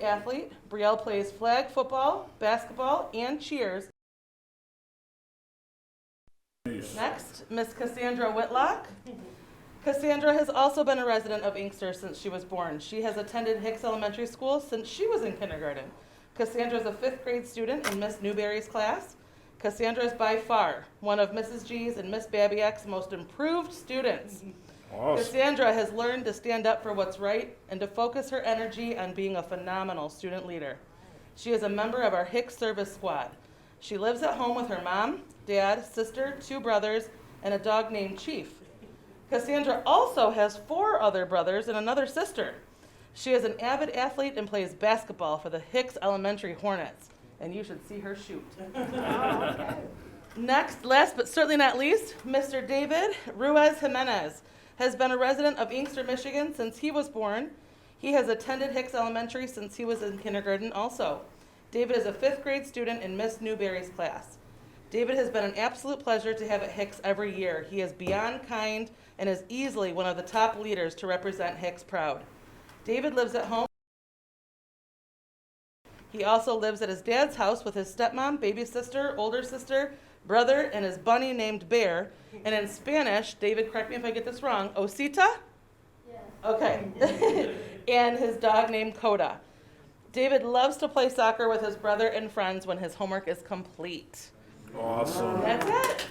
athlete. Brielle plays flag football, basketball, and cheers. Next, Miss Cassandra Whitlock. Cassandra has also been a resident of Inkster since she was born. She has attended Hicks Elementary School since she was in kindergarten. Cassandra is a 5th grade student in Miss Newberry's class. Cassandra is by far one of Mrs. G's and Miss Babiak's most improved students. Awesome. Cassandra has learned to stand up for what's right and to focus her energy on being a phenomenal student leader. She is a member of our Hicks Service Squad. She lives at home with her mom, dad, sister, 2 brothers, and a dog named Chief. Cassandra also has 4 other brothers and another sister. She is an avid athlete and plays basketball for the Hicks Elementary Hornets, and you should see her shoot. Next, last but certainly not least, Mr. David Ruiz Jimenez has been a resident of Inkster, Michigan since he was born. He has attended Hicks Elementary since he was in kindergarten also. David is a 5th grade student in Miss Newberry's class. David has been an absolute pleasure to have at Hicks every year. He is beyond kind and is easily one of the top leaders to represent Hicks proud. David lives at home. He also lives at his dad's house with his stepmom, baby sister, older sister, brother, and his bunny named Bear. And in Spanish, David, correct me if I get this wrong, Osita? Yes. Okay. And his dog named Coda. David loves to play soccer with his brother and friends when his homework is complete. Awesome. That's it.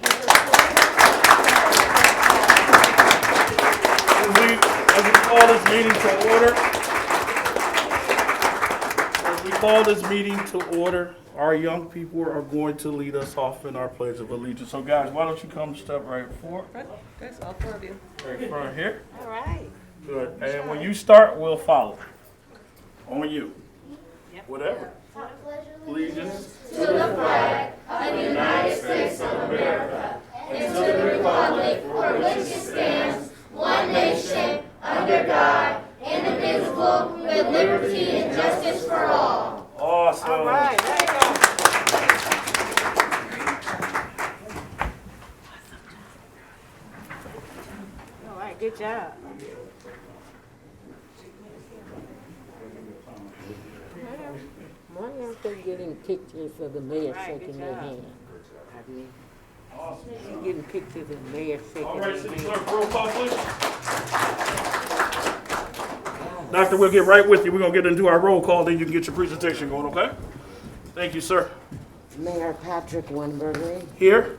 As we call this meeting to order, our young people are going to lead us off in our Pledge of Allegiance. So guys, why don't you come step right forward? Guys, all 4 of you. Right front here. All right. Good. And when you start, we'll follow. On you. Yep. Whatever. Allegiance. To the flag of the United States of America and to the republic for which it stands, one nation, under God, indivisible, with liberty and justice for all. Awesome. All right. There you go. All right. Good job. Why aren't they getting pictures of the mayor Right, shaking good their job. hand? Awesome. Getting pictures of the mayor shaking All their right, City hand. Clerk, roll call, please. Doctor, we'll get right with you. We're going to get into our roll call, then you can get your presentation going, okay? Thank you, sir. Mayor Patrick Winberry, Here?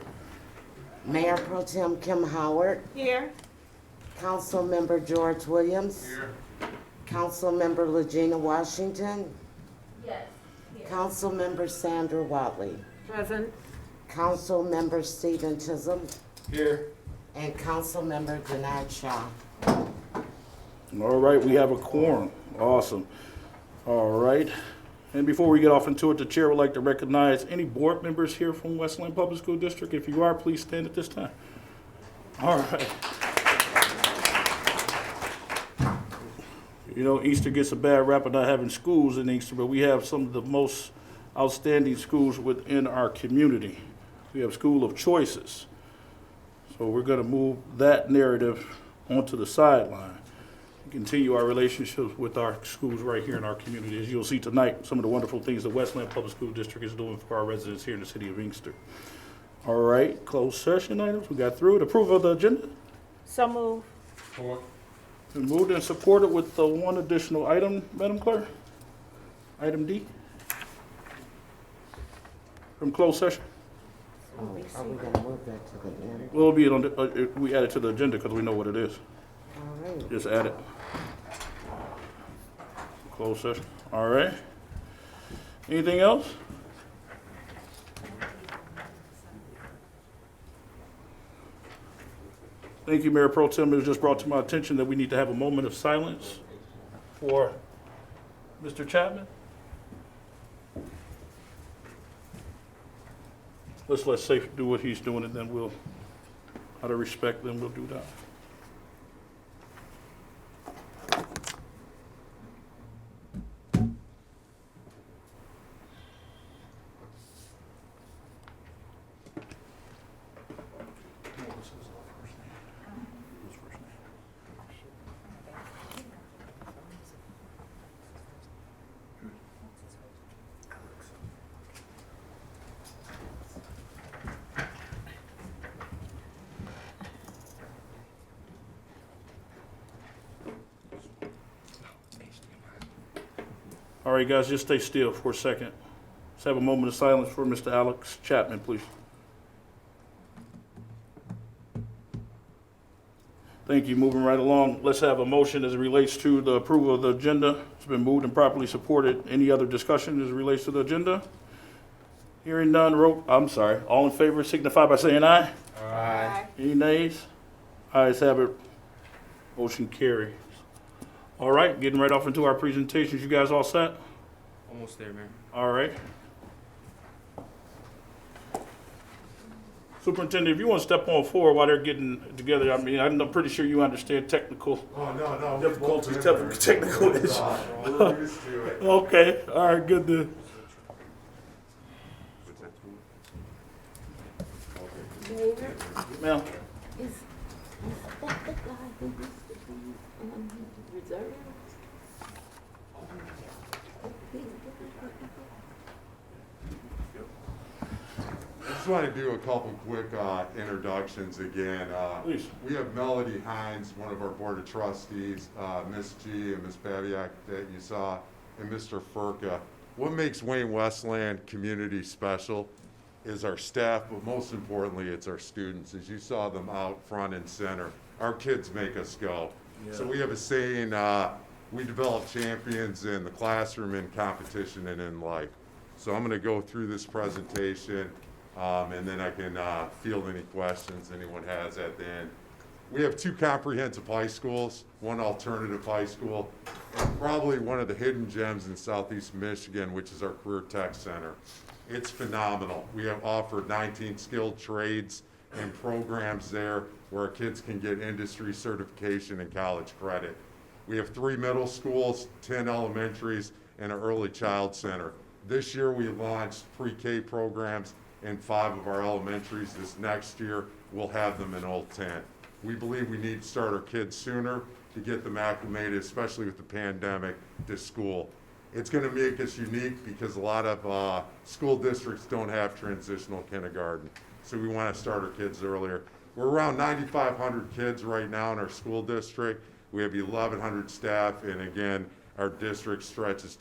Mayor Pro Tem Kim Howard, Here. Councilmember George Williams, Councilmember Legina Washington, Yes. Councilmember Sandra Watley, Present. Councilmember Stephen Chisholm, Here. and Councilmember Denard Shaw. All right, we have a quorum. Awesome. All right. And before we get off into it, the chair would like to recognize any board members here from Westland Public School District. If you are, please stand at this time. All right. You know, Inkster gets a bad rap of not having schools in Inkster, but we have some of the most outstanding schools within our community. We have School of Choices. So we're going to move that narrative onto the sideline and continue our relationships with our schools right here in our community. As you'll see tonight, some of the wonderful things the Westland Public School District is doing for our residents here in the city of Inkster. All right, closed session items. We got through it. Approval of the agenda. So move. Been moved and supported with the one additional item, Madam Clerk. Item D. From closed session. Are we gonna move that to the end? We'll be on the, we add it to the agenda because we know what it is. All right. Just add it. Closed session. All right. Anything else? Thank you, Mayor Pro Tem. It was just brought to my attention that we need to have a moment of silence for Mr. Chapman. Let's let Safe do what he's doing, and then we'll, out of respect, then we'll do that. All right, guys, just stay still for a second. Let's have a moment of silence for Mr. Alex Chapman, please. Thank you. Moving right along, let's have a motion as it relates to the approval of the agenda. It's been moved and properly supported. Any other discussion as it relates to the agenda? Hearing none, all in favor signify by saying aye. Aye. Any nays? Ayes have it. Motion carries. All right, getting right off into our presentations. You guys all set? Almost there, Mayor. All right. Superintendent, if you want to step on forward while they're getting together, I mean, I'm pretty sure you understand technical Oh, no. difficulties, technical issues. We're used to it. Okay, all right, good to. Ma'am, Is that the guy who used to be on reserve? I just want to do a couple quick introductions again. Please. We have Melody Hines, one of our Board of Trustees, Miss G and Miss Babiak that you saw, and Mr. Furka. What makes Wayne Westland Community special is our staff, but most importantly, it's our students. As you saw them out front and center, our kids make us go. So we have a saying, we develop champions in the classroom, in competition, and in life. So I'm going to go through this presentation, and then I can field any questions anyone has at the end. We have 2 comprehensive high schools, 1 alternative high school, and probably one of the hidden gems in Southeast Michigan, which is our Career Tech Center. It's phenomenal. We have offered 19 skilled trades and programs there where our kids can get industry certification and college credit. We have 3 middle schools, 10 elementaries, and an early child center. This year we launched pre-K programs in 5 of our elementaries. This next year we'll have them in all 10. We believe we need to start our kids sooner to get them acclimated, especially with the pandemic, to school. It's going to make us unique because a lot of school districts don't have transitional kindergarten. So we want to start our kids earlier. We're around 9,500 kids right now in our school district. We have 1,100 staff, and again, our district stretches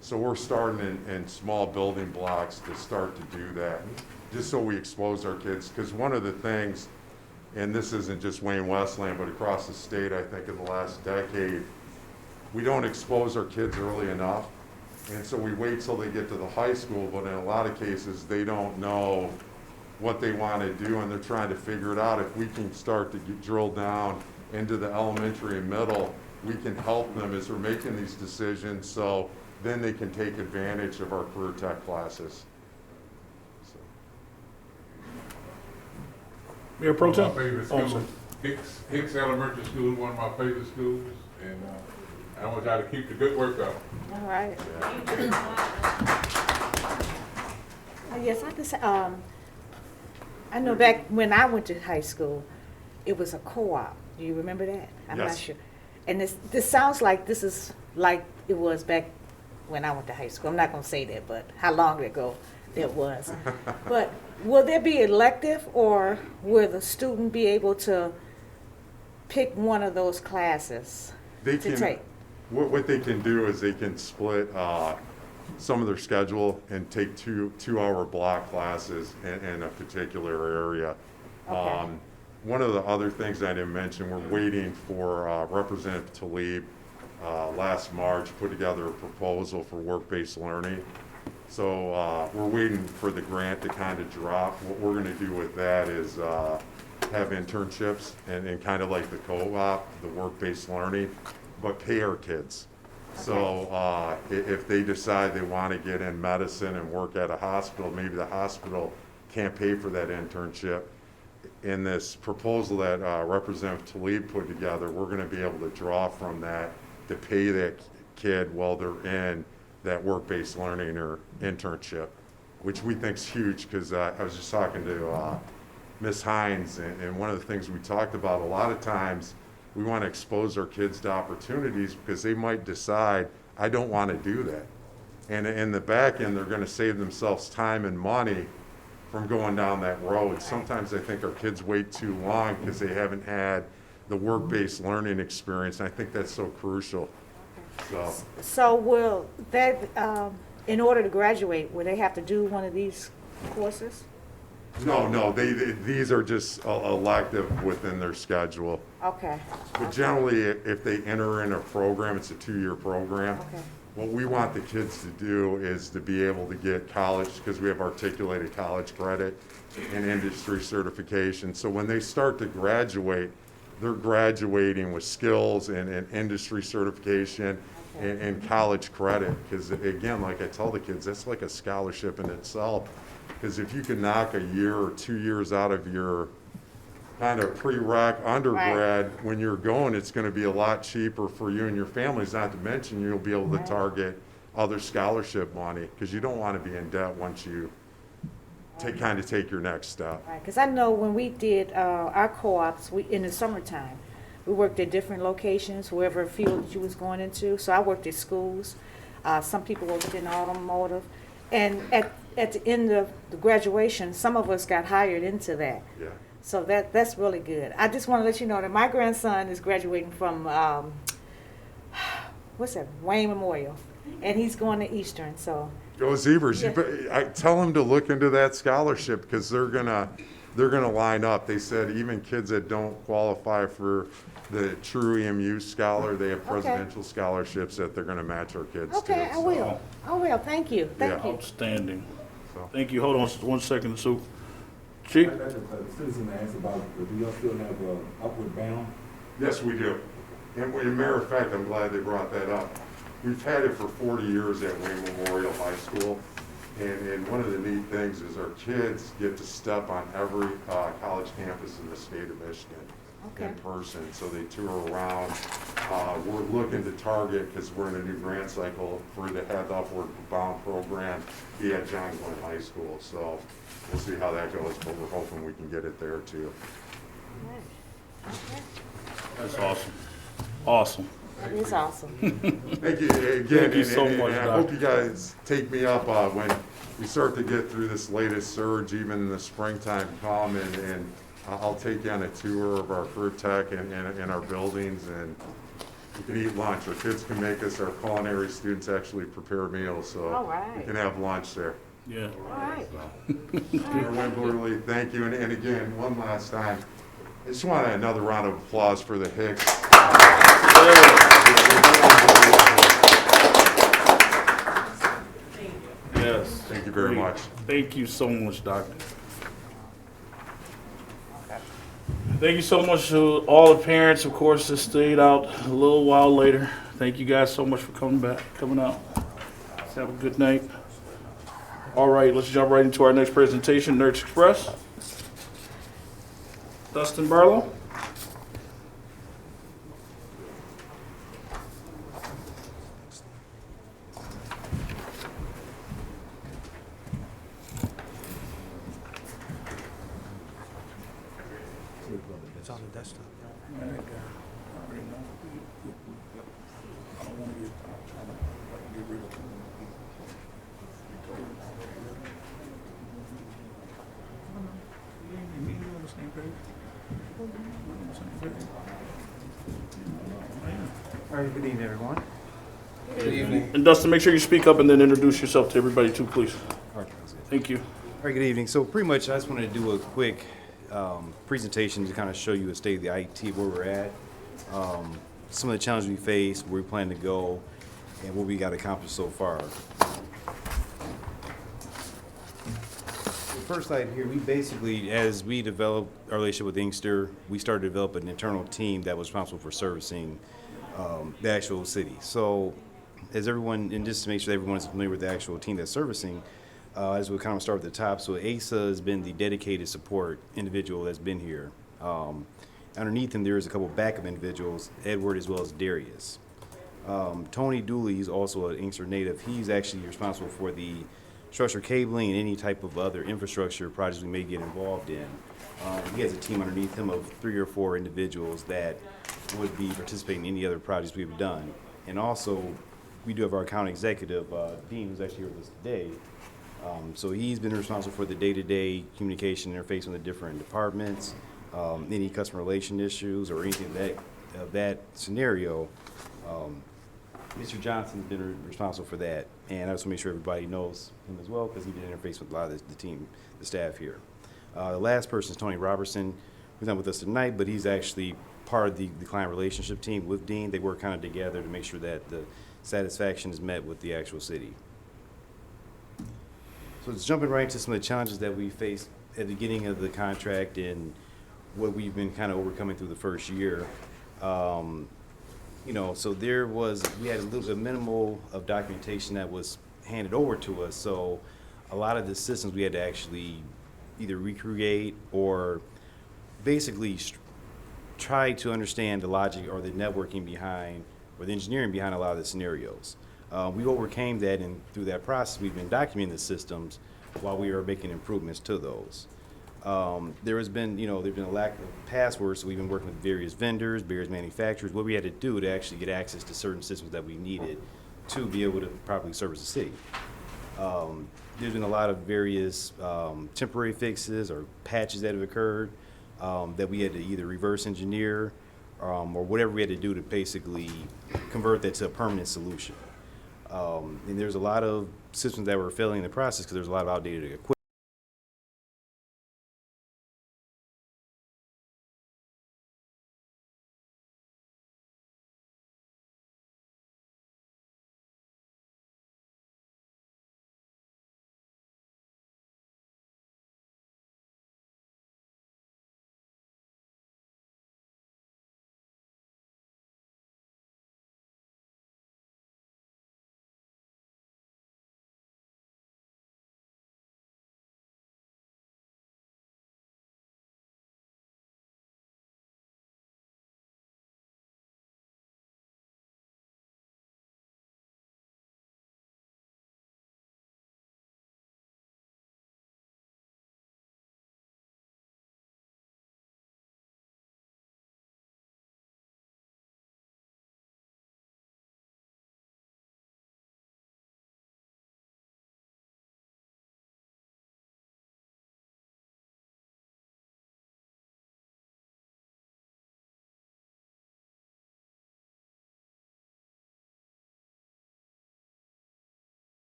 So we're starting in small building blocks to start to do that, just so we expose our kids. Because one of the things, and this isn't just Wayne Westland, but across the state, I think in the last decade, we don't expose our kids early enough. And so we wait till they get to the high school, but in a lot of cases, they don't know what they want to do, and they're trying to figure it out. If we can start to drill down into the elementary and middle, we can help them as they're making these decisions, so then they can take advantage of our career tech classes. So. Mayor Pro Tem? My favorite Oh, school, Hicks Elementary School, one of my favorite schools, and I want y'all to keep the good work up. All right. Yes, I just, I know back when I went to high school, it was a co-op. Do you remember that? I'm not Yes. sure. And this sounds like this is like it was back when I went to high school. I'm not gonna say that, but how long ago it was. But will there be elective, or will the student be able to pick one of those classes They to can, take? what they can do is they can split some of their schedule and take two-hour block classes in a particular area. Okay. One of the other things I didn't mention, we're waiting for Representative Tlaib last March put together a proposal for work-based learning. So we're waiting for the grant to kind of drop. What we're going to do with that is have internships and kind of like the co-op, the work-based learning, but pay our kids. So if they decide they want to get in medicine and work at a hospital, maybe the hospital can't pay for that internship. In this proposal that Representative Tlaib put together, we're going to be able to draw from that to pay that kid while they're in that work-based learning or internship, which we think is huge, because I was just talking to Ms. Hines, and one of the things we talked about, a lot of times we want to expose our kids to opportunities because they might decide, I don't want to do that. And in the back end, they're going to save themselves time and money from going down that road. Sometimes I think our kids wait too long because they haven't had the work-based learning experience, and I think that's so crucial. So will that, in order to graduate, will they have to do one of these courses? No, these are just elective within their schedule. Okay, But generally, if they enter in a program, it's a 2-year program. okay, What we want the kids to do is to be able to get college, because we have articulated college credit and industry certification. So when they start to graduate, they're graduating with skills and industry certification and college credit. Because again, like I tell the kids, that's like a scholarship in itself. Because if you can knock a year or 2 years out of your kind of prereq undergrad, when you're going, it's going to be a lot cheaper for you and your families, not to mention you'll be able to target other scholarship money, because you don't want to be in debt once you take your next step. right, because I know when we did our co-ops, in the summertime, we worked at different locations, wherever field that you was going into. So I worked at schools, some people worked in automotive, and at the end of the graduation, some of us got hired into that. Yeah. So that's really good. I just want to let you know that my grandson is graduating from, Wayne Memorial, and he's going to Eastern, so. Go Zebras. Yeah. I tell them to look into that scholarship, because they're gonna line up. They said even kids that don't qualify for the true EMU scholar, they have presidential scholarships that they're gonna match our kids to. Okay, I will. Thank you, thank Yeah. you. Outstanding. So- Thank you. Hold on 1 second, Sue. Chief? A citizen asked about, do y'all still have Upward Bound? Yes, we do. And as a matter of fact, I'm glad they brought that up. We've had it for 40 years at Wayne Memorial High School. And one of the neat things is our kids get to step on every college campus in the state of Michigan in Okay. person. So they tour around. We're looking to target, because we're in a new grant cycle, for to have the Upward Bound program be at John Glenn High School. So we'll see how that goes, but we're hoping we can get it there too. That's awesome. Awesome. That is awesome. Thank you again. Thank you so and much, I Doc. hope you guys take me up when we start to get through this latest surge, even in the springtime come, and I'll take you on a tour of our career tech and our buildings, and You can eat lunch. Our kids can make us, our culinary students actually prepare meals, so All right. you can have lunch there. Yeah. All right. Mayor Wimberly, thank you. And again, one last time, I just want another round of applause for the Hicks. Yes. Thank you very Great. much. Thank you so much, Doctor. Thank you so much to all the parents, of course, that stayed out a little while later. Thank you guys so much for coming out. Let's have a good night. All right, let's jump right into our next presentation, Nerds Express. Dustin Barlow. It's on the desktop. All right, good evening, everyone. And Dustin, make sure you speak up and then introduce yourself to everybody too, please. All right, sounds good. Thank you. All right, good evening. So pretty much I just wanted to do a quick presentation to kind of show you a state of the IT, where we're at, some of the challenges we face, where we plan to go, and what we got accomplished so far. The first slide here, we basically, as we developed our relationship with Inkster, we started to develop an internal team that was responsible for servicing the actual city. So as everyone, and just to make sure everyone is familiar with the actual team that's servicing, as we kind of start at the top, so Asa has been the dedicated support individual that's been here. Underneath him, there is a couple backup individuals, Edward as well as Darius. Tony Dooley is also an Inkster native. He's actually responsible for the structured cabling and any type of other infrastructure projects we may get involved in. He has a team underneath him of 3 or 4 individuals that would be participating in any other projects we've done. And also, we do have our account executive, Dean, who's actually here with us today. So he's been responsible for the day-to-day communication interface with the different departments, any customer relation issues or anything of that scenario. Mr. Johnson's been responsible for that, and I just want to make sure everybody knows him as well because he did interface with a lot of the team, the staff here. The last person is Tony Robertson, who's not with us tonight, but he's actually part of the client relationship team with Dean. They work kind of together to make sure that the satisfaction is met with the actual city. So it's jumping right into some of the challenges that we faced at the beginning of the contract and what we've been kind of overcoming through the first year. You know, so we had a minimal of documentation that was handed over to us. So a lot of the systems we had to actually either recreate or basically try to understand the logic or the networking behind or the engineering behind a lot of the scenarios. We overcame that, and through that process, we've been documenting the systems while we were making improvements to those. There's been a lack of passwords, so we've been working with various vendors, various manufacturers, what we had to do to actually get access to certain systems that we needed to be able to properly service the city. There's been a lot of various temporary fixes or patches that have occurred that we had to either reverse engineer or whatever we had to do to basically convert that to a permanent solution. And there's a lot of systems that were failing in the process because there's a lot of outdated equipment.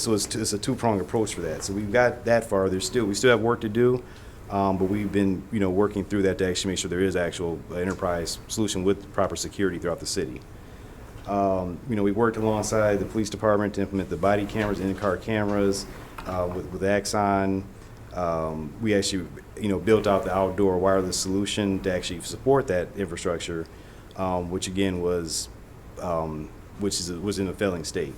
it's a two-pronged approach for that. So we've got that far. We still have work to do, but we've been, working through that to actually make sure there is actual enterprise solution with proper security throughout the city. We worked alongside the police department to implement the body cameras, in-car cameras, with Axon. We actually, built out the outdoor wireless solution to actually support that infrastructure, which again was in a failing state.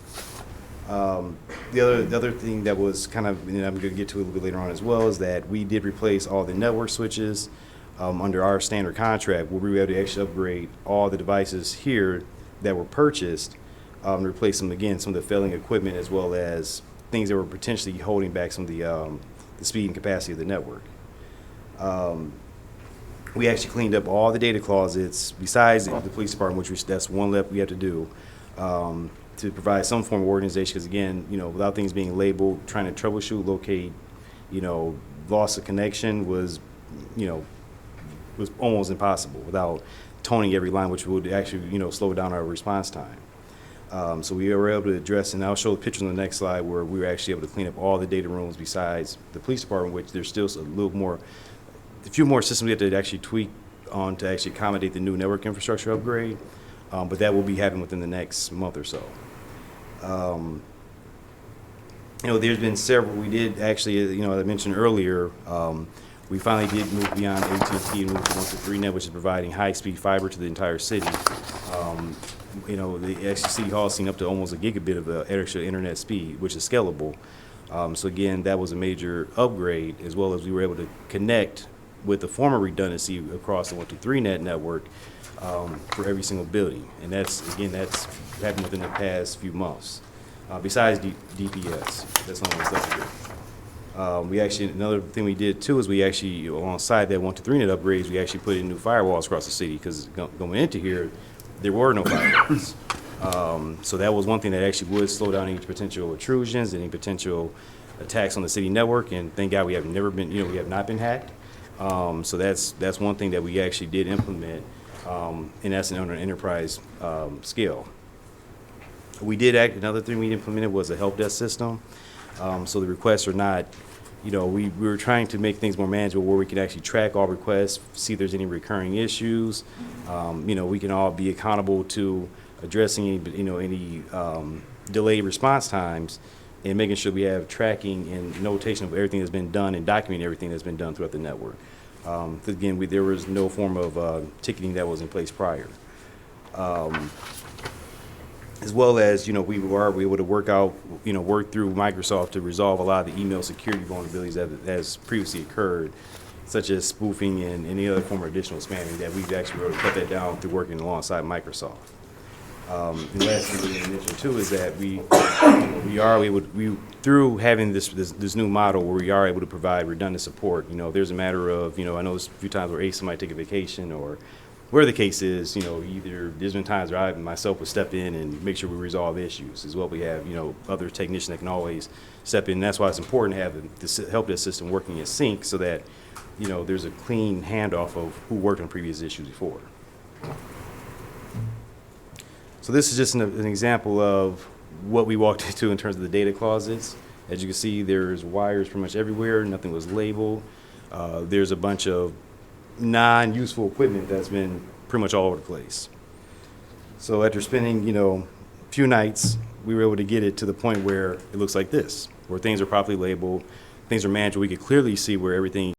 The other thing that was kind of, and I'm going to get to a little bit later on as well, is that we did replace all the network switches under our standard contract, where we were able to actually upgrade all the devices here that were purchased, and replace them again, some of the failing equipment, as well as things that were potentially holding back some of the speed and capacity of the network. We actually cleaned up all the data closets besides the police department, that's one left we have to do, to provide some form of organization. Because again, without things being labeled, trying to troubleshoot, locate, loss of connection was almost impossible without toning every line, which would actually, slow down our response time. So we were able to address, and I'll show the picture on the next slide, where we were actually able to clean up all the data rooms besides the police department, which there's still a few more systems we have to actually tweak on to actually accommodate the new network infrastructure upgrade, but that will be happening within the next month or so. There's been several. We did actually, as I mentioned earlier, we finally did move beyond AT&T and move to 1-3net, which is providing high-speed fiber to the entire city. The actually City Hall has seen up to almost a gigabit of extra internet speed, which is scalable. So again, that was a major upgrade, as well as we were able to connect with the former redundancy across the 1-3net network for every single building. And that's happened within the past few months. Besides DPS, that's the only one left to do. Another thing we did too is we actually, alongside that 1-3net upgrades, we actually put in new firewalls across the city, because going into here, there were no firewalls. So that was one thing that actually would slow down any potential intrusions, any potential attacks on the city network. And thank God we have not been hacked. So that's one thing that we actually did implement, and that's on an enterprise scale. Another thing we implemented was a help desk system. So the requests are not, we were trying to make things more manageable, where we can actually track all requests, see if there's any recurring issues. We can all be accountable to addressing any delayed response times, and making sure we have tracking and notation of everything that's been done and documenting everything that's been done throughout the network. Again, there was no form of ticketing that was in place prior. As well as, we were able to work through Microsoft to resolve a lot of the email security vulnerabilities that has previously occurred, such as spoofing and any other form of additional spamming, that we've actually been able to cut that down through working alongside Microsoft. The last thing we mentioned too is that through having this new model, where we are able to provide redundant support. If there's a matter of, I know there's a few times where Ace might take a vacation, or where the case is, either there's been times where I myself would step in and make sure we resolve issues. As well, we have, other technicians that can always step in. And that's why it's important to have this help desk system working in sync, so that, there's a clean handoff of who worked on previous issues before. So this is just an example of what we walked into in terms of the data closets. As you can see, there's wires pretty much everywhere. Nothing was labeled. There's a bunch of non-useful equipment that's been pretty much all over the place. So after spending, a few nights, we were able to get it to the point where it looks like this, where things are properly labeled, things are managed. We could clearly see where everything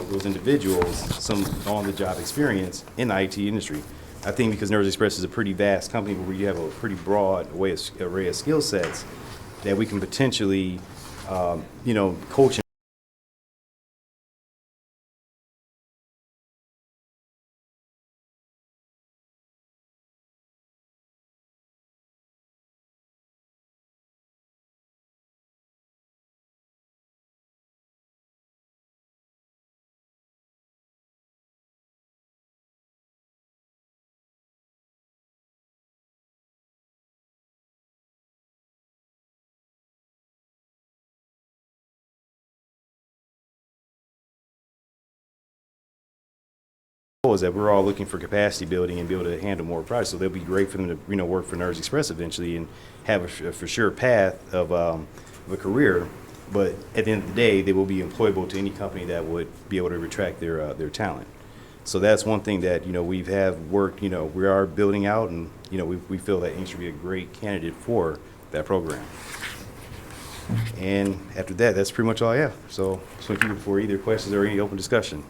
those individuals some on-the-job experience in the IT industry. I think because Nerds Express is a pretty vast company where you have a pretty broad array of skill sets that we can potentially, coach is that we're all looking for capacity building and be able to handle more projects. So they'll be great for them to, work for Nerds Express eventually and have a for sure path of a career. But at the end of the day, they will be employable to any company that would be able to attract their talent. So that's one thing that, we have worked, we are building out, and, we feel that Inkster would be a great candidate for that program. And after that, that's pretty much all I have. So thank you for either questions or any open discussion.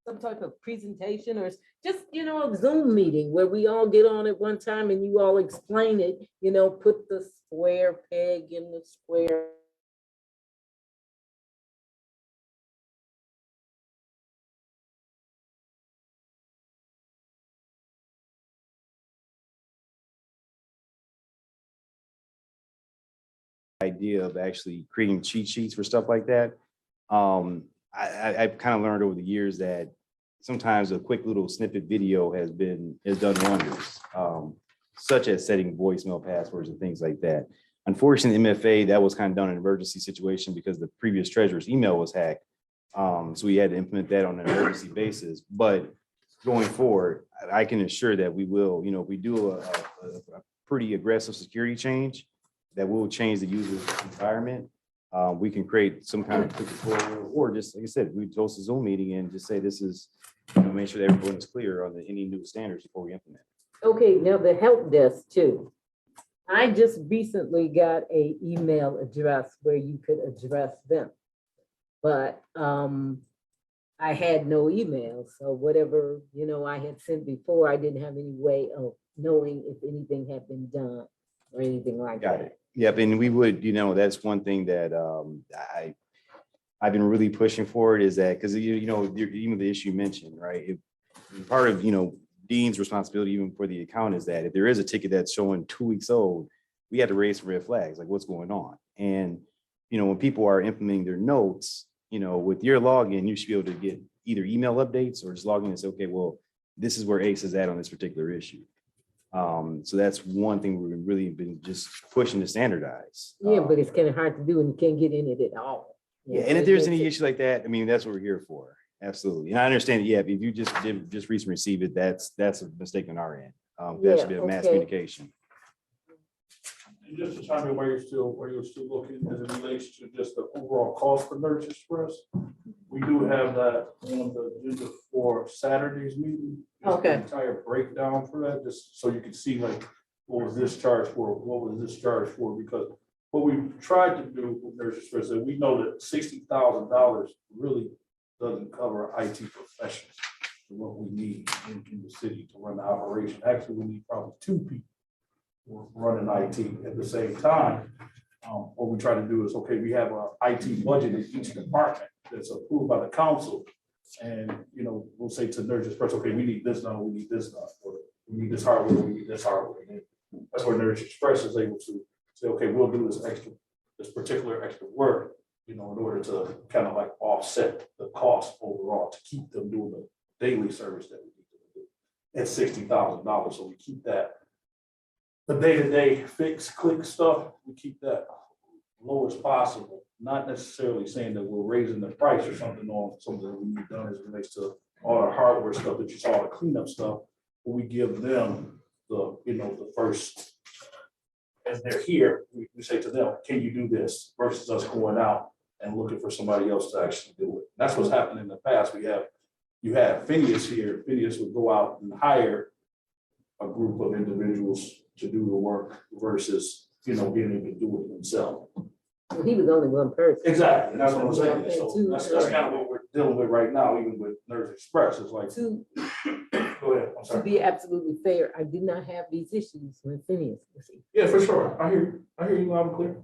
some type of presentation or just, a Zoom meeting where we all get on at one time and you all explain it, put the square peg in the square. Idea of actually creating cheat sheets for stuff like that. I've kind of learned over the years that sometimes a quick little snippet video has done wonders, such as setting voicemail passwords and things like that. Unfortunately, MFA, that was kind of done in an emergency situation because the previous treasurer's email was hacked. So we had to implement that on an emergency basis. But going forward, I can assure that we will, if we do a pretty aggressive security change, that will change the user's environment. We can create some kind of quick tutorial, or just, like I said, we host a Zoom meeting and just say this is, make sure that everyone is clear on any new standards before we implement. Okay, now the help desk too. I just recently got a email address where you could address them. But I had no email, so whatever, I had sent before, I didn't have any way of knowing if anything had been done or anything like that. Got it. Yep, and we would, that's one thing that I've been really pushing for it is that, because, even the issue you mentioned, right? Part of, Dean's responsibility even for the account is that if there is a ticket that's showing 2 weeks old, we have to raise red flags, like what's going on. And, when people are implementing their notes, with your login, you should be able to get either email updates or just log in and say, okay, well, this is where ACE is at on this particular issue. So that's one thing we've really been just pushing to standardize. Yeah, but it's kind of hard to do and you can't get in it at all. Yeah, and if there's any issue like that, that's what we're here for. Absolutely. And I understand, if you just recently receive it, that's a mistake on our end. That should be a mass communication. And just to chime in where you're still looking as it relates to just the overall cost for Nurse Express, we do have that on the agenda for Saturday's meeting. Just the Okay. entire breakdown for that, just so you can see like, what was this charged for, what was this charged for, because what we've tried to do with Nurse Express, is we know that $60,000 really doesn't cover IT professionals for what we need in the city to run the operation. Actually, we need probably 2 people running IT at the same time. What we try to do is, okay, we have a IT budget in each department that's approved by the council. And, we'll say to Nurse Express, okay, we need this done, we need this done, or we need this hardware, we need this hardware. And that's where Nurse Express is able to say, okay, we'll do this particular extra work, in order to kind of like offset the cost overall to keep them doing the daily service that we need to do at $60,000. So we keep that. The day-to-day fix, click stuff, we keep that low as possible. Not necessarily saying that we're raising the price or something on something that we need done as it relates to all the hardware stuff that you saw, the cleanup stuff. But we give them the first, as they're here, we say to them, can you do this? Versus us going out and looking for somebody else to actually do it. That's what's happened in the past. You have Phineas here. Phineas would go out and hire a group of individuals to do the work versus, being able to do it himself. Well, he was only one person. Exactly, and that's what I'm saying. So that's kind of what we're dealing with right now, even with Nurse Express. It's like, To go ahead, I'm to sorry. be absolutely fair, I did not have these issues when Phineas was here. Yeah, for sure. I hear you loud and clear.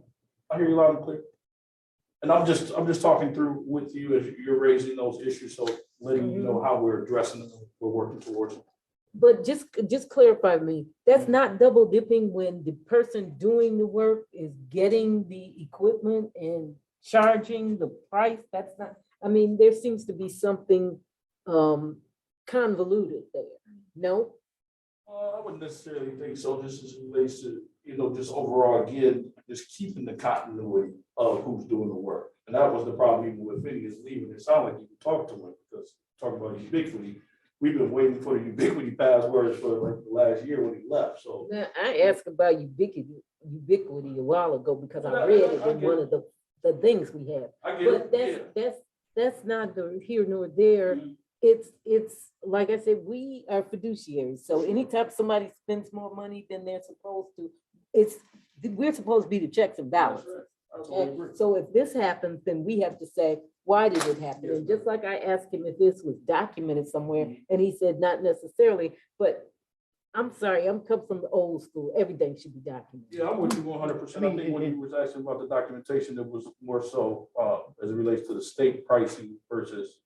I hear you loud and clear. And I'm just talking through with you as you're raising those issues, so letting you know how we're addressing them, we're working towards them. But just clarify me, that's not double dipping when the person doing the work is getting the equipment and charging the price. That's not, there seems to be something convoluted there. No? I wouldn't necessarily think so. This is relates to, just overall, again, just keeping the continuity of who's doing the work. And that was the problem even with Phineas leaving. It sounded like you could talk to him because talking about ubiquity, we've been waiting for the ubiquity passwords for like the last year when he left, so. Now, I asked about ubiquity a while ago because I read it in one of the things we have. I get But it, that's not the here nor there. Mhm. It's like I said, we are fiduciaries. So anytime somebody spends more money than they're supposed to, we're supposed to be the checks and That's balances. right. I totally Okay? agree. So if this happens, then we have to say, why did it happen? And just like I asked him if this was documented somewhere, and he said not necessarily, but I'm sorry, I'm come from the old school, everything should be documented. Yeah, I'm with you 100%. I think when you was asking about the documentation, it was more so as it relates to the state pricing versus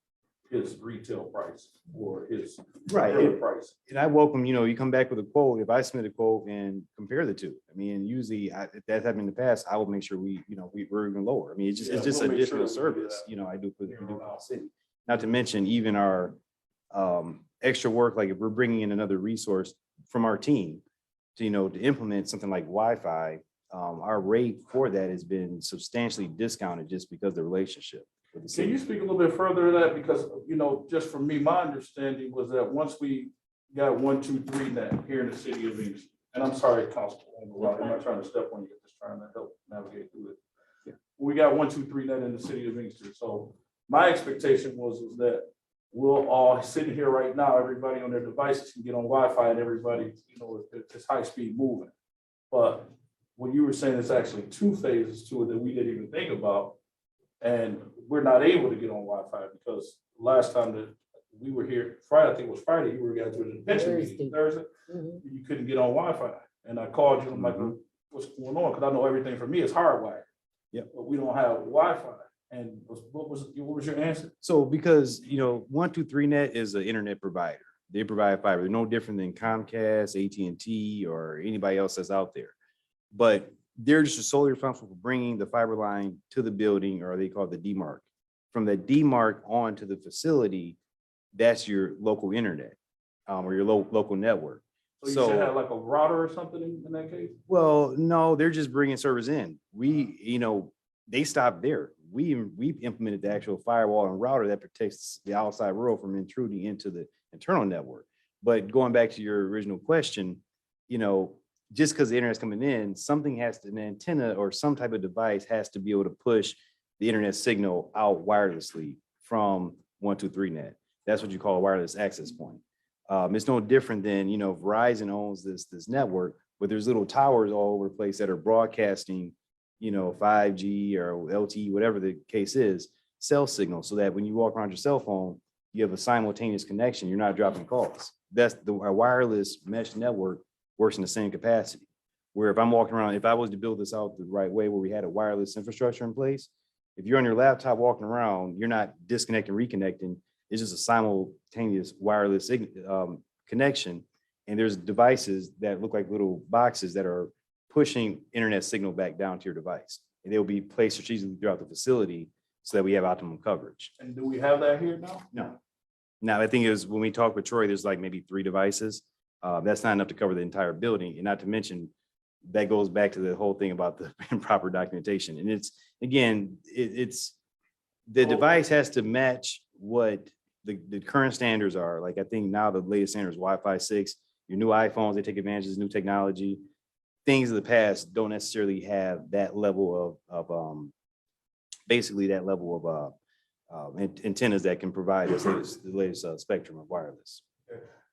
his retail price or his Right. regular price. And I welcome, you come back with a quote, if I submit a quote and compare the two. I mean, usually if that's happened in the past, I will make sure we're even lower. I mean, it's Yeah, just we'll make additional sure we do service, that. I do for Here the on out. city. Not to mention even our extra work, like if we're bringing in another resource from our team to implement something like Wi-Fi, our rate for that has been substantially discounted just because of the relationship with the Can you city. speak a little bit further to that? Because, just from me, my understanding was that once we got 123 net here in the city of Inkster, and I'm sorry, Councilwoman, I'm not trying to step on you, just trying to help navigate through it. Yeah. We got 123 net in the city of Inkster. So my expectation was that we'll all sitting here right now, everybody on their devices can get on Wi-Fi and everybody, it's high speed moving. But when you were saying it's actually two phases to it that we didn't even think about, and we're not able to get on Wi-Fi because last time that we were here, Friday, I think it was Friday, you were guys were in the pension meeting, Thursday, Mhm. you couldn't get on Wi-Fi. And I called you, I'm like, what's going on? Because I know everything for me is hardwired. Yep. But we don't have Wi-Fi. And what was your answer? So because, 123net is an internet provider. They provide fiber. They're no different than Comcast, AT&T, or anybody else that's out there. But they're just solely responsible for bringing the fiber line to the building, or they call it the DMARC. From the DMARC on to the facility, that's your local internet, or your local network. So you should have like a router or something in that case? Well, no, they're just bringing servers in. They stopped there. We implemented the actual firewall and router that protects the outside world from intruding into the internal network. But going back to your original question, just because the internet's coming in, an antenna or some type of device has to be able to push the internet signal out wirelessly from 123net. That's what you call a wireless access point. It's no different than, Verizon owns this network, but there's little towers all over the place that are broadcasting, 5G or LTE, whatever the case is, cell signal, so that when you walk around your cell phone, you have a simultaneous connection. You're not dropping calls. That's a wireless mesh network works in the same capacity. Where if I'm walking around, if I was to build this out the right way, where we had a wireless infrastructure in place, if you're on your laptop walking around, you're not disconnecting, reconnecting. It's just a simultaneous wireless connection. And there's devices that look like little boxes that are pushing internet signal back down to your device. And they'll be placed strategically throughout the facility so that we have optimum coverage. And do we have that here now? No. Now, I think it was when we talked with Troy, there's like maybe 3 devices. That's not enough to cover the entire building. And not to mention, that goes back to the whole thing about the improper documentation. And it's, again, it's the device has to match what the current standards are. Like, I think now the latest standard is Wi-Fi 6. Your new iPhones, they take advantage of this new technology. Things of the past don't necessarily have that level of basically that level of antennas that can provide the latest spectrum of wireless.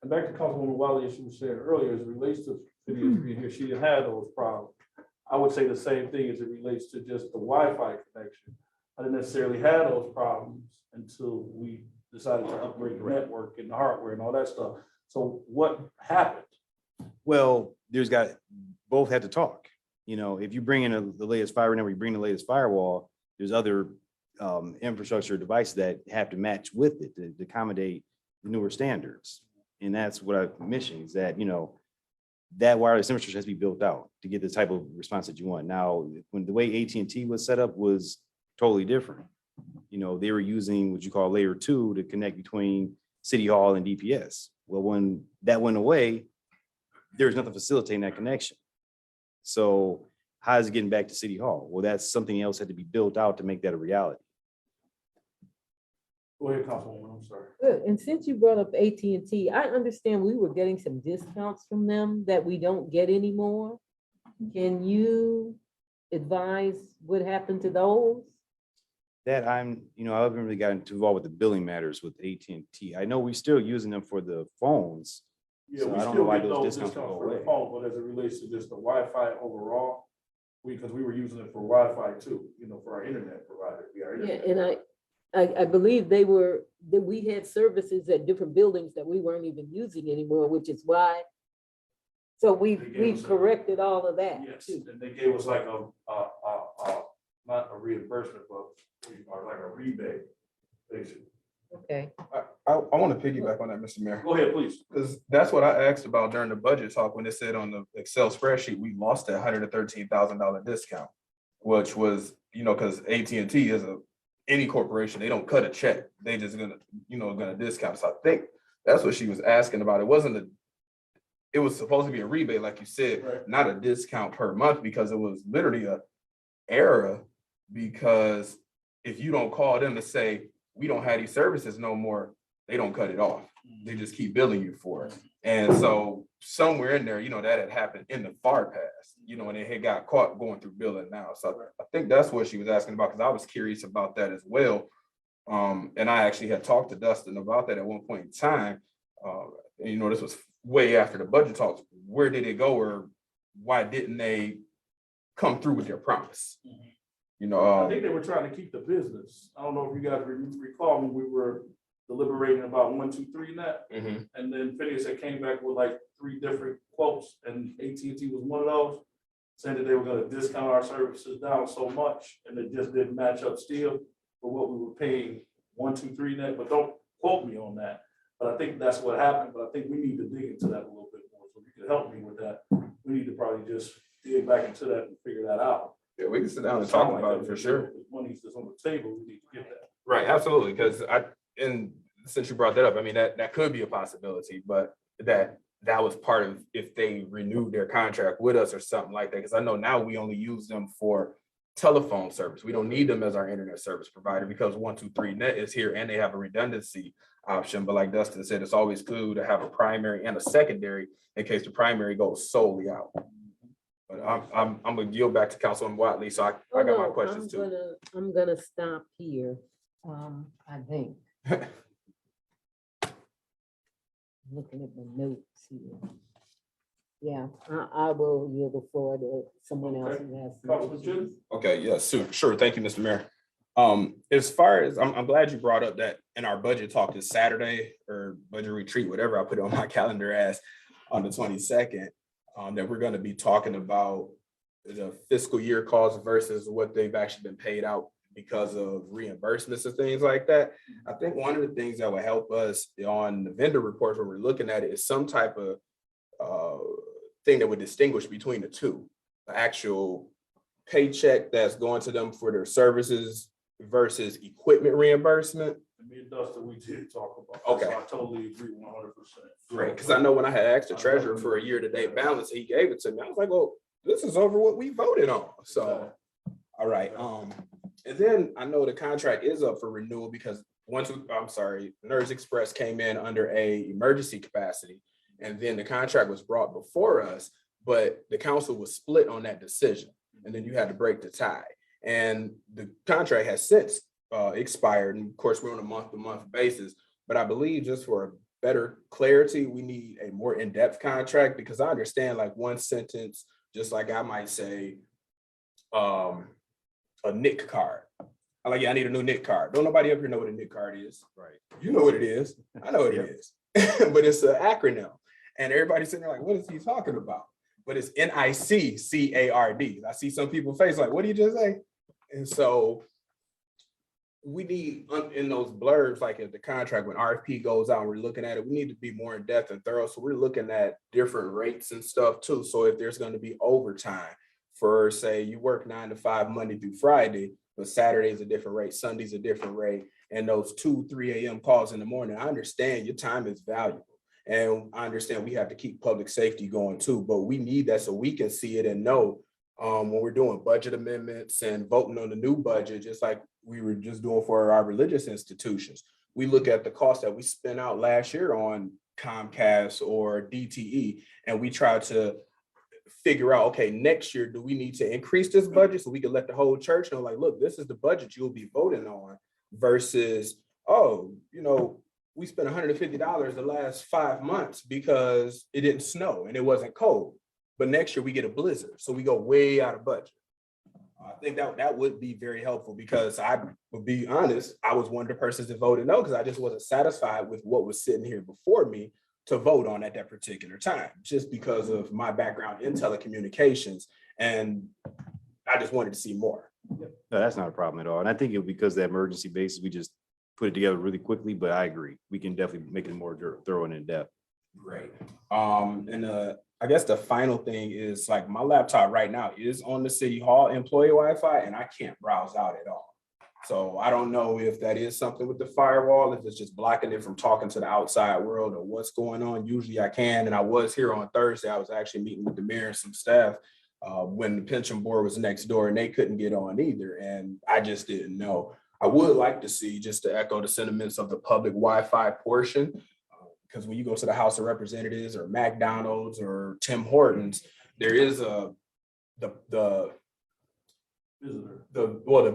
And back to Councilwoman Wiley, as she was saying earlier, as it relates to Phineas being here, she didn't have those problems. I would say the same thing as it relates to just the Wi-Fi connection. I didn't necessarily have those problems until we decided to upgrade the network and the hardware and all that stuff. So what happened? Well, both had to talk. If you bring in the latest fiber network, you bring the latest firewall, there's other infrastructure devices that have to match with it to accommodate the newer standards. And that's what I mentioned, is that, that wireless infrastructure has to be built out to get the type of response that you want. Now, when the way AT&T was set up was totally different. They were using what you call layer 2 to connect between City Hall and DPS. Well, when that went away, there's nothing facilitating that connection. So how is it getting back to City Hall? Well, that's something else had to be built out to make that a reality. Go ahead, Councilwoman, I'm sorry. Good. And since you brought up AT&T, I understand we were getting some discounts from them that we don't get anymore. Can you advise what happened to those? That I haven't really gotten too involved with the billing matters with AT&T. I know we're still using them for the phones. Yeah, So we I don't know still why get those those discounts discounts will go for the away. phone, but as it relates to just the Wi-Fi overall, because we were using it for Wi-Fi too, for our internet provider. Yeah, and I believe that we had services at different buildings that we weren't even using anymore, which is why. So we've corrected all of that. Yes, too. and they gave us like not a reimbursement, but like a rebate, basically. Okay. I want to piggyback on that, Mr. Mayor, Go ahead, please. because that's what I asked about during the budget talk when it said on the Excel spreadsheet, we lost that $113,000 discount, which was, because AT&T is any corporation, they don't cut a check. They just gonna discount. So I think that's what she was asking about. It was supposed to be a rebate, like you said, Right. not a discount per month, because it was literally a error. Because if you don't call them to say, we don't have these services no more, they don't cut it off. They just keep billing you for it. And so somewhere in there, that had happened in the far past, and it had got caught going through billing now. So I think that's what she was asking about, because I was curious about that as well. And I actually had talked to Dustin about that at one point in time. And, this was way after the budget talks. Where did it go, or why didn't they come through with their promise? I think they were trying to keep the business. I don't know if you guys recall when we were deliberating about 1-2-3 net, and then Phineas had came back with like 3 different quotes, and AT&T was one of those, saying that they were going to discount our services down so much, and it just didn't match up still for what we were paying 1-2-3 net. But don't quote me on that. But I think that's what happened. But I think we need to dig into that a little bit more. So if you could help me with that, we need to probably just dig back into that and figure that out. Yeah, we can sit down and talk about it for sure. If money's just on the table, we need to get that. Right, absolutely, because and since you brought that up, I mean, that could be a possibility, but that was part of if they renewed their contract with us or something like that, because I know now we only use them for telephone service. We don't need them as our internet service provider, because 1-2-3 net is here and they have a redundancy option. But like Dustin said, it's always good to have a primary and a secondary in case the primary goes solely out. But I'm gonna yield back to Councilman Watley, so I got my questions too. I'm gonna stop here, I think. Looking at my notes here. Yeah, I will yield the floor to someone else who has. some Councilman issues. Chin? Okay, yes, sure. Thank you, Mr. Mayor. As far as, I'm glad you brought up that in our budget talk this Saturday, or budget retreat, whatever I put it on my calendar as, on the 22nd, that we're gonna be talking about the fiscal year costs versus what they've actually been paid out because of reimbursements and things like that. I think one of the things that will help us on the vendor reports when we're looking at it is some type of thing that would distinguish between the two. The actual paycheck that's going to them for their services versus equipment reimbursement. Me and Dustin, we did talk about that. Okay. So I totally agree 100%. Great, because I know when I had asked the treasurer for a year-to-date balance, he gave it to me. I was like, well, this is over what we voted on. So, all right. And then I know the contract is up for renewal because Nerds Express came in under a emergency capacity. And then the contract was brought before us, but the council was split on that decision. And then you had to break the tie. And the contract has since expired. And of course, we're on a month-to-month basis. But I believe just for better clarity, we need a more in-depth contract, because I understand like one sentence, just like I might say, a NIC card. I'm like, yeah, I need a new NIC card. Don't nobody up here know what a NIC card is. Right. You know what it is. I know what it is. But it's an acronym. And everybody's sitting there like, what is he talking about? But it's NICCARD. I see some people's face like, what did you just say? And so we need in those blurbs, like if the contract, when RFP goes out and we're looking at it, we need to be more in depth and thorough. So we're looking at different rates and stuff too. So if there's going to be overtime for, say, you work 9 to 5 Monday through Friday, but Saturday's a different rate, Sunday's a different rate, and those 2-3 a.m. calls in the morning, I understand your time is valuable. And I understand we have to keep public safety going too, but we need that so we can see it and know when we're doing budget amendments and voting on the new budget, just like we were just doing for our religious institutions. We look at the cost that we spent out last year on Comcast or DTE, and we try to figure out, okay, next year, do we need to increase this budget so we can let the whole church know, like, look, this is the budget you'll be voting on versus, oh, we spent $150 the last 5 months because it didn't snow and it wasn't cold. But next year we get a blizzard, so we go way out of budget. I think that would be very helpful because I would be honest, I was one of the persons that voted no because I just wasn't satisfied with what was sitting here before me to vote on at that particular time, just because of my background in telecommunications. And I just wanted to see more. No, that's not a problem at all. And I think it because of the emergency basis, we just put it together really quickly, but I agree. We can definitely make it more thorough and in depth. Great. I guess the final thing is like my laptop right now is on the City Hall employee Wi-Fi and I can't browse out at all. So I don't know if that is something with the firewall, if it's just blocking it from talking to the outside world or what's going on. Usually I can. And I was here on Thursday. I was actually meeting with the mayor and some staff when the pension board was next door and they couldn't get on either. And I just didn't know. I would like to see, just to echo the sentiments of the public Wi-Fi portion, because when you go to the House of Representatives or McDonald's or Tim Hortons, there is the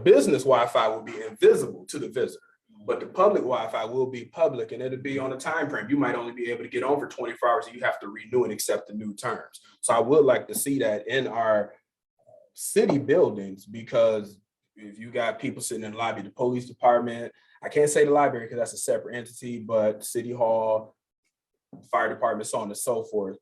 business Wi-Fi will be invisible to the visitor, but the public Wi-Fi will be public and it'll be on a time frame. You might only be able to get on for 24 hours and you have to renew and accept the new terms. So I would like to see that in our city buildings, because if you got people sitting in the lobby, the police department, I can't say the library because that's a separate entity, but City Hall, fire department, so on and so forth,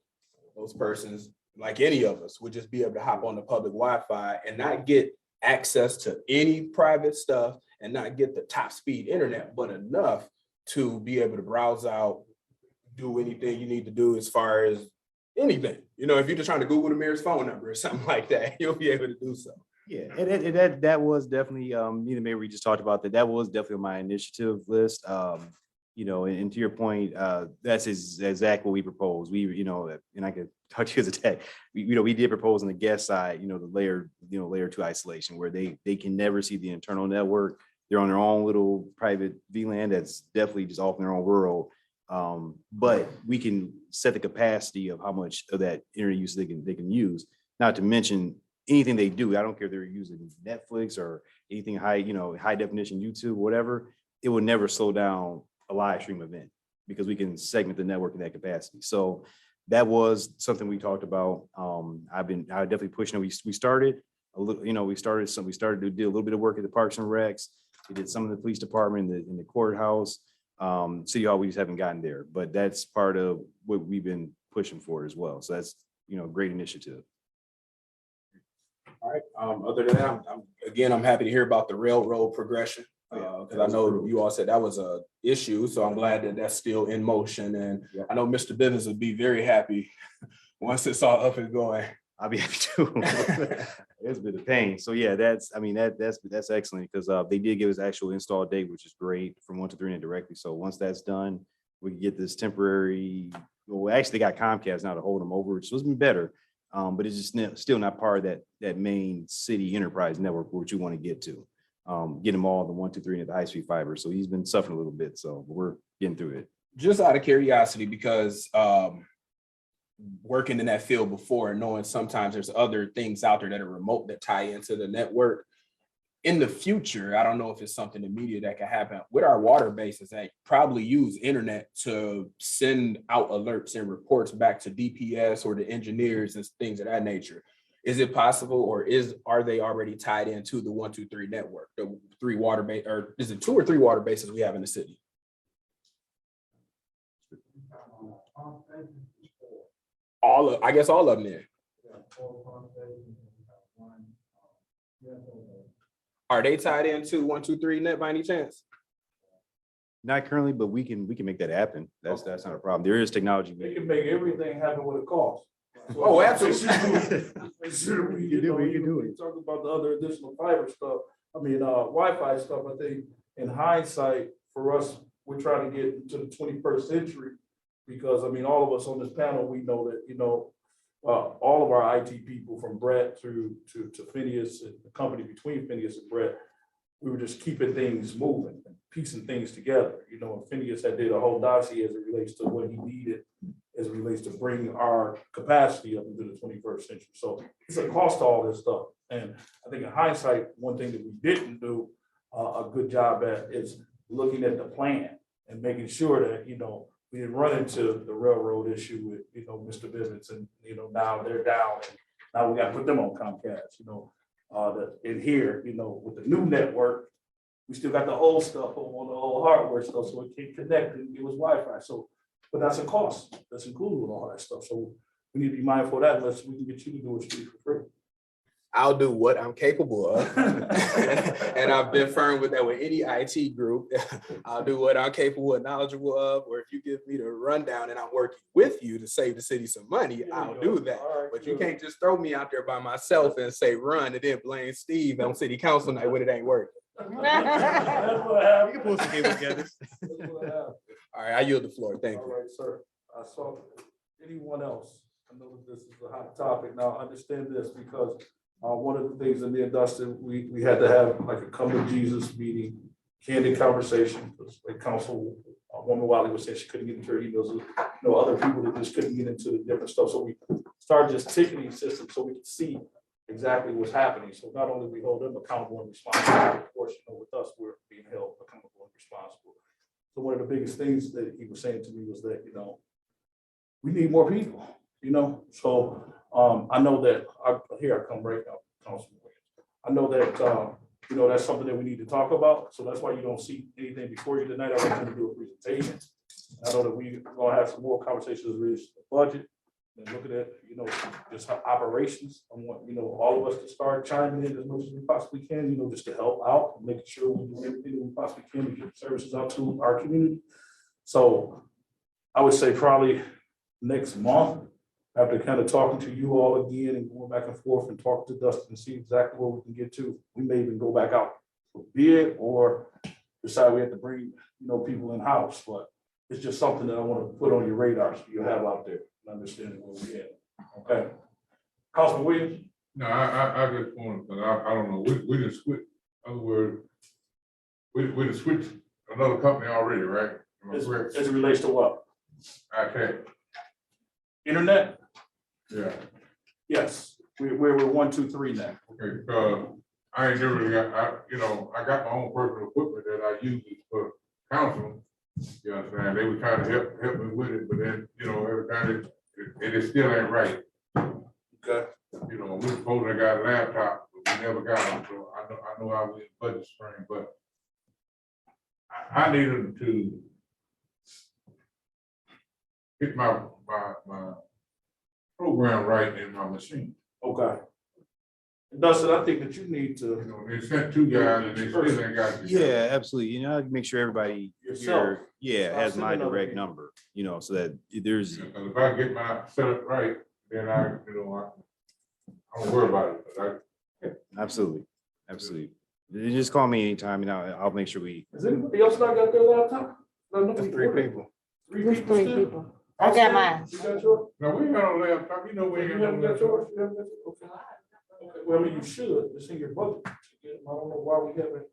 those persons, like any of us, would just be able to hop on the public Wi-Fi and not get access to any private stuff and not get the top speed internet, but enough to be able to browse out, do anything you need to do as far as anything. You know, if you're just trying to Google the mayor's phone number or something like that, you'll be able to do so. Yeah, and that was definitely, me and Mayor, we just talked about that. That was definitely on my initiative list. You know, and to your point, that's exactly what we proposed. We, you know, and I could talk to you as a tech, we did propose on the guest side, the layer 2 isolation where they can never see the internal network. They're on their own little private VLAN that's definitely just off in their own world. But we can set the capacity of how much of that internet use they can use, not to mention anything they do. I don't care if they're using Netflix or anything high definition YouTube, whatever, it will never slow down a live stream event because we can segment the network in that capacity. So that was something we talked about. I definitely pushing it. We started a little, we started to do a little bit of work at the Parks and Recs. We did some of the police department in the courthouse. City Hall, we just haven't gotten there, but that's part of what we've been pushing for as well. So that's, a great initiative. All right. Other than that, I'm happy to hear about the railroad progression. Because I know you all said that was a issue, so I'm glad that that's still in motion. And I know Mr. Bivens would be very happy once it's all up and going. I'll be happy too. It's been a pain. So yeah, that's excellent because they did give us actual install date, which is great from 1 to 3 directly. So once that's done, we can get this temporary. Well, actually, they got Comcast now to hold them over, which is supposed to be better. But it's just still not part of that main city enterprise network which you want to get to. Get them all the 1, 2, 3 at the high speed fiber. So he's been suffering a little bit. So we're getting through it. Just out of curiosity, because working in that field before and knowing sometimes there's other things out there that are remote that tie into the network. In the future, I don't know if it's something immediate that can happen with our water bases that probably use internet to send out alerts and reports back to DPS or the engineers and things of that nature. Is it possible, or are they already tied into the 1, 2, 3 network, the 3 water base, or is it 2 or 3 water bases we have in the city? I guess all of them then. Are they tied into 1, 2, 3 net by any chance? Not currently, but we can make that happen. That's not a problem. There is technology. They can make everything happen with a cost. Oh, absolutely. You can do it. Talk about the other additional fiber stuff. Wi-Fi stuff. I think in hindsight, for us, we're trying to get into the 21st century because all of us on this panel, we know that all of our IT people from Brett to Phineas and the company between Phineas and Brett, we were just keeping things moving and piecing things together. And Phineas had did a whole dossier as it relates to what he needed as it relates to bringing our capacity up into the 21st century. So it's a cost to all this stuff. And I think in hindsight, one thing that we didn't do a good job at is looking at the plan and making sure that, we didn't run into the railroad issue with, Mr. Bivens and, now they're down and now we got to put them on Comcast, that in here, you know, with the new network, we still got the old stuff on the old hardware stuff, so it can't connect and give us Wi-Fi. So, but that's a cost. That's included with all that stuff. So we need to be mindful of that unless we can get you to do it for free. I'll do what I'm capable of. And I've been firm with that with any IT group. I'll do what I'm capable and knowledgeable of, or if you give me the rundown and I'm working with you to save the city some money, I'll do that. All right, But you good. can't just throw me out there by myself and say run and then blame Steve on city council night when it ain't working. That's what happened. You can pull some cable together. That's what happened. All right, I yield the floor. Thank All you. right, sir. I saw anyone else. I know that this is a hot topic. Now, understand this because one of the things in there, Dustin, we had to have like a come to Jesus meeting, candid conversation. Because like Councilwoman Wiley was saying she couldn't get into her emails. You know, other people that just couldn't get into the different stuff. So we started just ticketing systems so we could see exactly what's happening. So not only we hold them accountable and responsible, of course, you know, with us, we're being held accountable and responsible. So one of the biggest things that he was saying to me was that, you know, we need more people, you know? So I know that, here I come right now, Councilman Williams. I know that, you know, that's something that we need to talk about. So that's why you don't see anything before you tonight. I was going to do a presentation. I know that we're going to have some more conversations related to the budget and looking at, you know, just how operations. I want, you know, all of us to start chiming in as much as we possibly can, you know, just to help out, and making sure we do everything that we possibly can to get services out to our community. So I would say probably next month, after kind of talking to you all again and going back and forth and talking to Dustin and see exactly where we can get to, we may even go back out for bid or decide we have to bring, you know, people in house. But it's just something that I want to put on your radar so you have out there and understanding where we're at. Okay. Councilman Williams? No, I just want, because I don't know, we just switched, in other words, we just switched another company already, right? Am I correct? As it relates to what? Okay, Internet? yeah, Yes. We're 1, 2, 3 now. okay, I ain't never really got, you know, I got my own personal equipment that I use for council. You understand? They were trying to help me with it, but then, you know, every time it still ain't right. Okay. You know, we supposed to got a laptop, but we never got them, so I know I was in budget spring, but I needed to get my program right in my machine. Okay. Dustin, I think that you need to. You know, they sent 2 guys and they still ain't got it. Yeah, absolutely. You know, I'd make sure everybody Yourself. here, Stop has my sending other direct people. number, you know, so that there's, Because if I get my setup right, then I don't worry about it, but absolutely, absolutely. You just call me anytime and I'll make sure we. Has anybody else not got their laptop? No, no, That's 3 people. Three There's people 3 still? people. I got mine. You got yours? no, we ain't got no laptop, you know, we ain't You got haven't no got laptop. yours? You haven't got yours? Okay. Okay, well, I mean, you should, it's in your budget. I don't know why we haven't.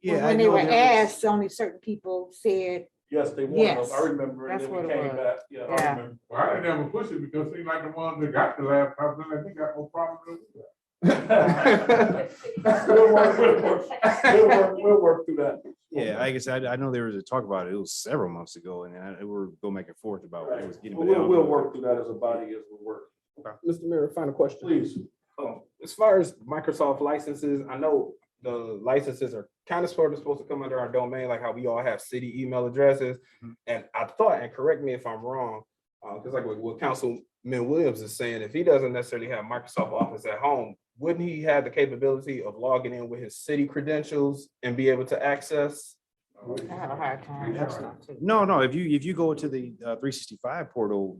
Yeah, I When they know were there was- asked, only certain people said, Yes, they wanted us, Yes, I remember, and that's then we what it came was. back, yeah, I Yeah. remember. Well, I didn't ever push it because it seemed like the ones that got the laptop, then they got no problem with it. We'll work through that. Yeah, like I said, I know there was a talk about it. It was several months ago and we were going back and forth about what it was getting. but I don't We'll know. work through that as a body as we work. Mr. Mayor, final question. Please. As far as Microsoft licenses, I know the licenses are kind of sort of supposed to come under our domain, like how we all have city email addresses. And I thought, and correct me if I'm wrong, because like what Councilman Williams is saying, if he doesn't necessarily have Microsoft Office at home, wouldn't he have the capability of logging in with his city credentials and be able to access? I have a hard time. with that too. No, if you go to the 365 portal,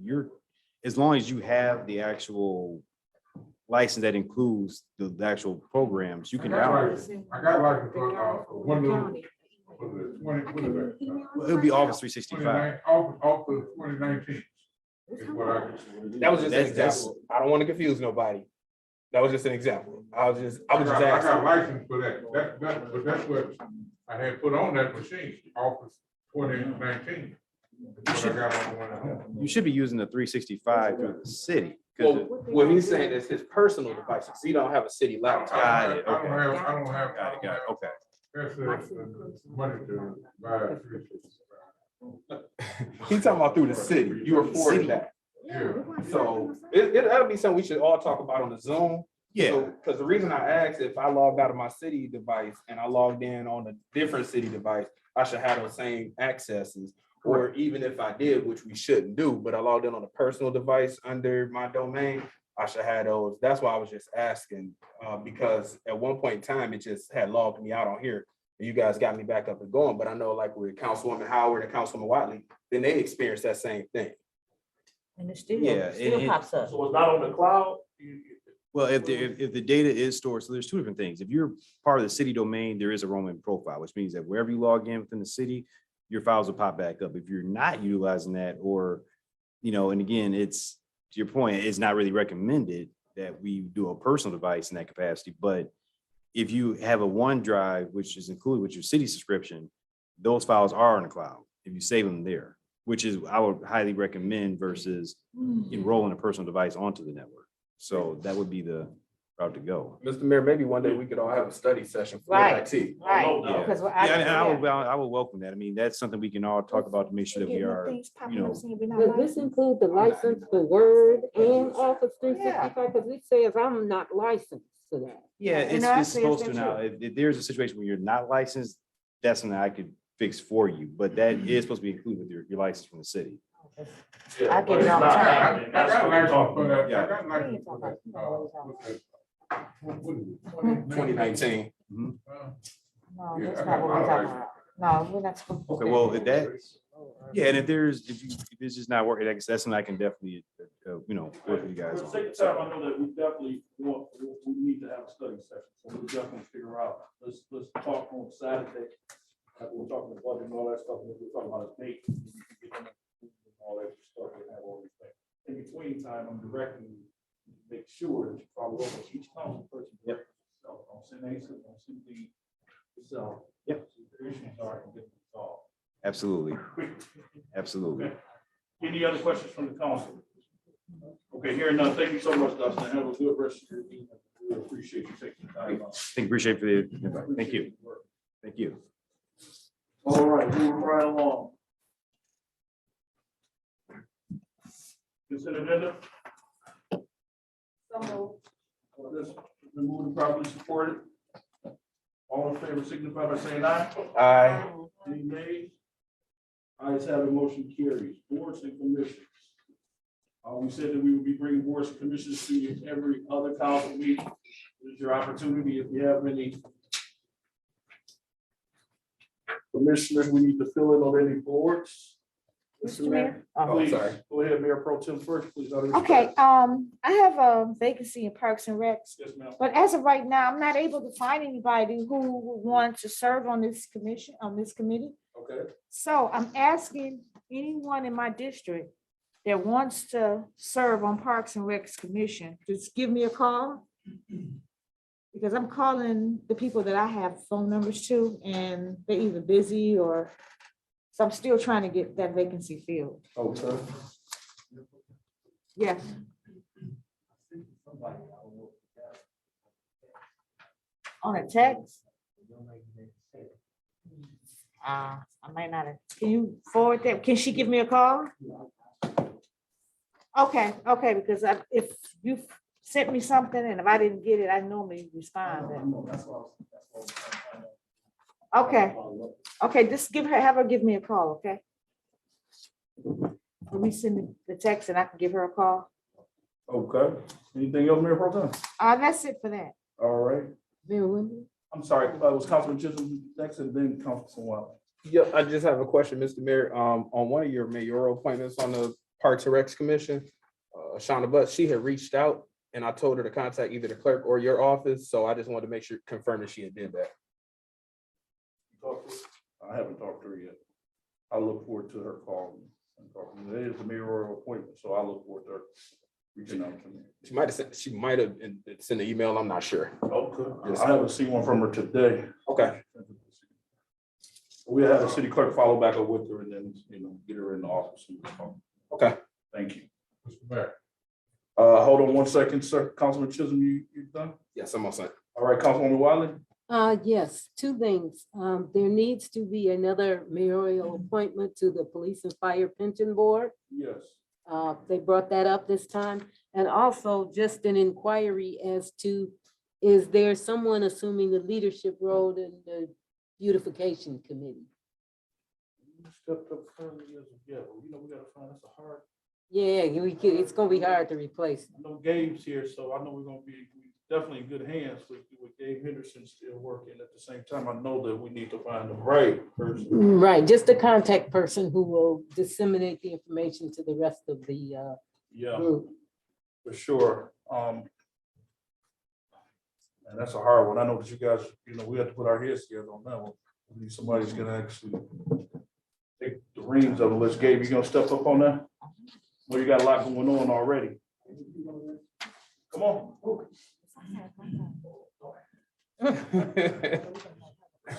as long as you have the actual license that includes the actual programs, you can download. I got like one of those, what is it, 20, what is that? It'll be Office 365. Off of 2019. Is what I That was just an That's- example. I don't want to confuse nobody. That was just an example. I was just I got asking. license for that. But that's what I had put on that machine, Office 2019. That's what I got on the one at home. You should be using the 365 through the city. 'cause Well, what he's saying is his personal devices. He don't have a city laptop. Got it, I okay. don't have. Got it, okay. That's money to buy a 365. He's talking about through the city. You afforded that. Yeah. So that'll be something we should all talk about on the Zoom. Yeah, Because the reason I asked, if I logged out of my city device and I logged in on a different city device, I should have those same accesses. Or even if I did, which we shouldn't do, but I logged in on a personal device under my domain, I should have those. That's why I was just asking, because at one point in time, it just had logged me out on here. And you guys got me back up and going, but I know like with Councilwoman Howard and Councilwoman Watley, then they experienced that same thing. And it still, Yeah, still and- pops up. So it's not on the cloud? well, if the data is stored, so there's two different things. If you're part of the city domain, there is a roaming profile, which means that wherever you log in within the city, your files will pop back up. If you're not utilizing that, or, and again, it's, to your point, it's not really recommended that we do a personal device in that capacity, but if you have a OneDrive, which is included with your city subscription, those files are in the cloud, if you save them there, which is, I would highly recommend versus enrolling a personal device onto the network. So that would be the route to go. Mr. Mayor, maybe one day we could all have a study session for Right. IT. Right, Yeah. because Yeah, and I would welcome that. I mean, that's something we can all talk about to make sure that we are, Does this include the license for Word and Office 365? Because it says I'm not licensed to that. yeah, And it's I it's say supposed that to now. If there's a situation where you're not licensed, that's something I could fix for you, but that is supposed to be included with your license from the city. I get it all the I time. got a license for that. I Yeah. got a license for that. What's that? What is it? 2019. No, Yeah, that's I not got what my we're talking license. about. No, we're not supposed to. Okay, well, if that, yeah, and if it's just not working, that's something I can definitely, work with you guys For the on. sake of time, I know that we definitely we need to have a study session, so we'll definitely figure out, let's talk on Saturday. We're talking about budget and all that stuff, and we're talking about a date. All that stuff, and have all these things. In between time, I'm directing you, to make sure that you follow up with each council person. Yep. So, don't send Asa, don't send the, yourself. Yep. See what the issues are and get them solved. Absolutely, absolutely. Okay. Any other questions from the council? Okay, hearing none, thank you so much, Dustin. Have a good rest of your evening. We appreciate you taking the time out. Appreciate for the, thank you, thank you. All right, moving right along. Consider agenda. This has been moved and properly supported. All in favor signify by saying aye. Aye. Any nays? Ayes have it, motion carries. Boards and commissions. We said that we would be bringing boards and commissions to you every other council meeting. This is your opportunity. If you have any commissioners, we need to fill in on any boards. Mr. Mayor? Oh, Please, sorry. go ahead, Mayor Pro Tem first, please. Okay, I have a vacancy in Parks and Recs, Yes, ma'am. but as of right now, I'm not able to find anybody who would want to serve on this commission, on this committee. Okay. So I'm asking anyone in my district that wants to serve on Parks and Recs Commission, just give me a call. Because I'm calling the people that I have phone numbers to, and they're either busy or, so I'm still trying to get that vacancy filled. Okay. Yeah. On a text? I might not have, can you forward that? Can she give me a call? Okay, because if you sent me something and if I didn't get it, I normally respond. Okay, just have her give me a call, okay? Let me send the text and I can give her a call. Okay. Anything else, Mayor Pro Tem? That's it for that. All right. Mayor Wimberly? I'm sorry, it was Councilman Chisholm next and then Councilman Watley. Yep, I just have a question, Mr. Mayor. On one of your mayoral appointments on the Parks and Recs Commission, Shauna Butts, she had reached out and I told her to contact either the clerk or your office. So I just wanted to make sure, confirm that she had did that. I haven't talked to her yet. I look forward to her calling and talking. It is a mayoral appointment, so I look forward to her reaching out to me. She might have sent an email, I'm not sure. Okay. I haven't seen one from her today. Okay. We'll have the city clerk follow back up with her and then, get her in the office. Okay. Thank you. Mr. Mayor. Hold on one second, sir. Councilman Chisholm, you done? Yes, I'm all set. All right, Councilwoman Wiley? Yes, two things. There needs to be another mayoral appointment to the Police and Fire Pension Board. Yes. They brought that up this time. And also just an inquiry as to, is there someone assuming the leadership role in the beautification committee? Stepped up currently as of yet, but we gotta find, that's a hard, Yeah, it's gonna be hard to replace. I know Gabe's here, so I know we're gonna be definitely in good hands with Gabe Henderson still working at the same time. I know that we need to find the right person. Right, just a contact person who will disseminate the information to the rest of the Yeah, group. for sure. And that's a hard one. I know that you guys, we have to put our heads together on that one. We need somebody who's gonna actually take the reins of it. Let's Gabe, you gonna step up on that? Well, you got a lot going on already. Come on.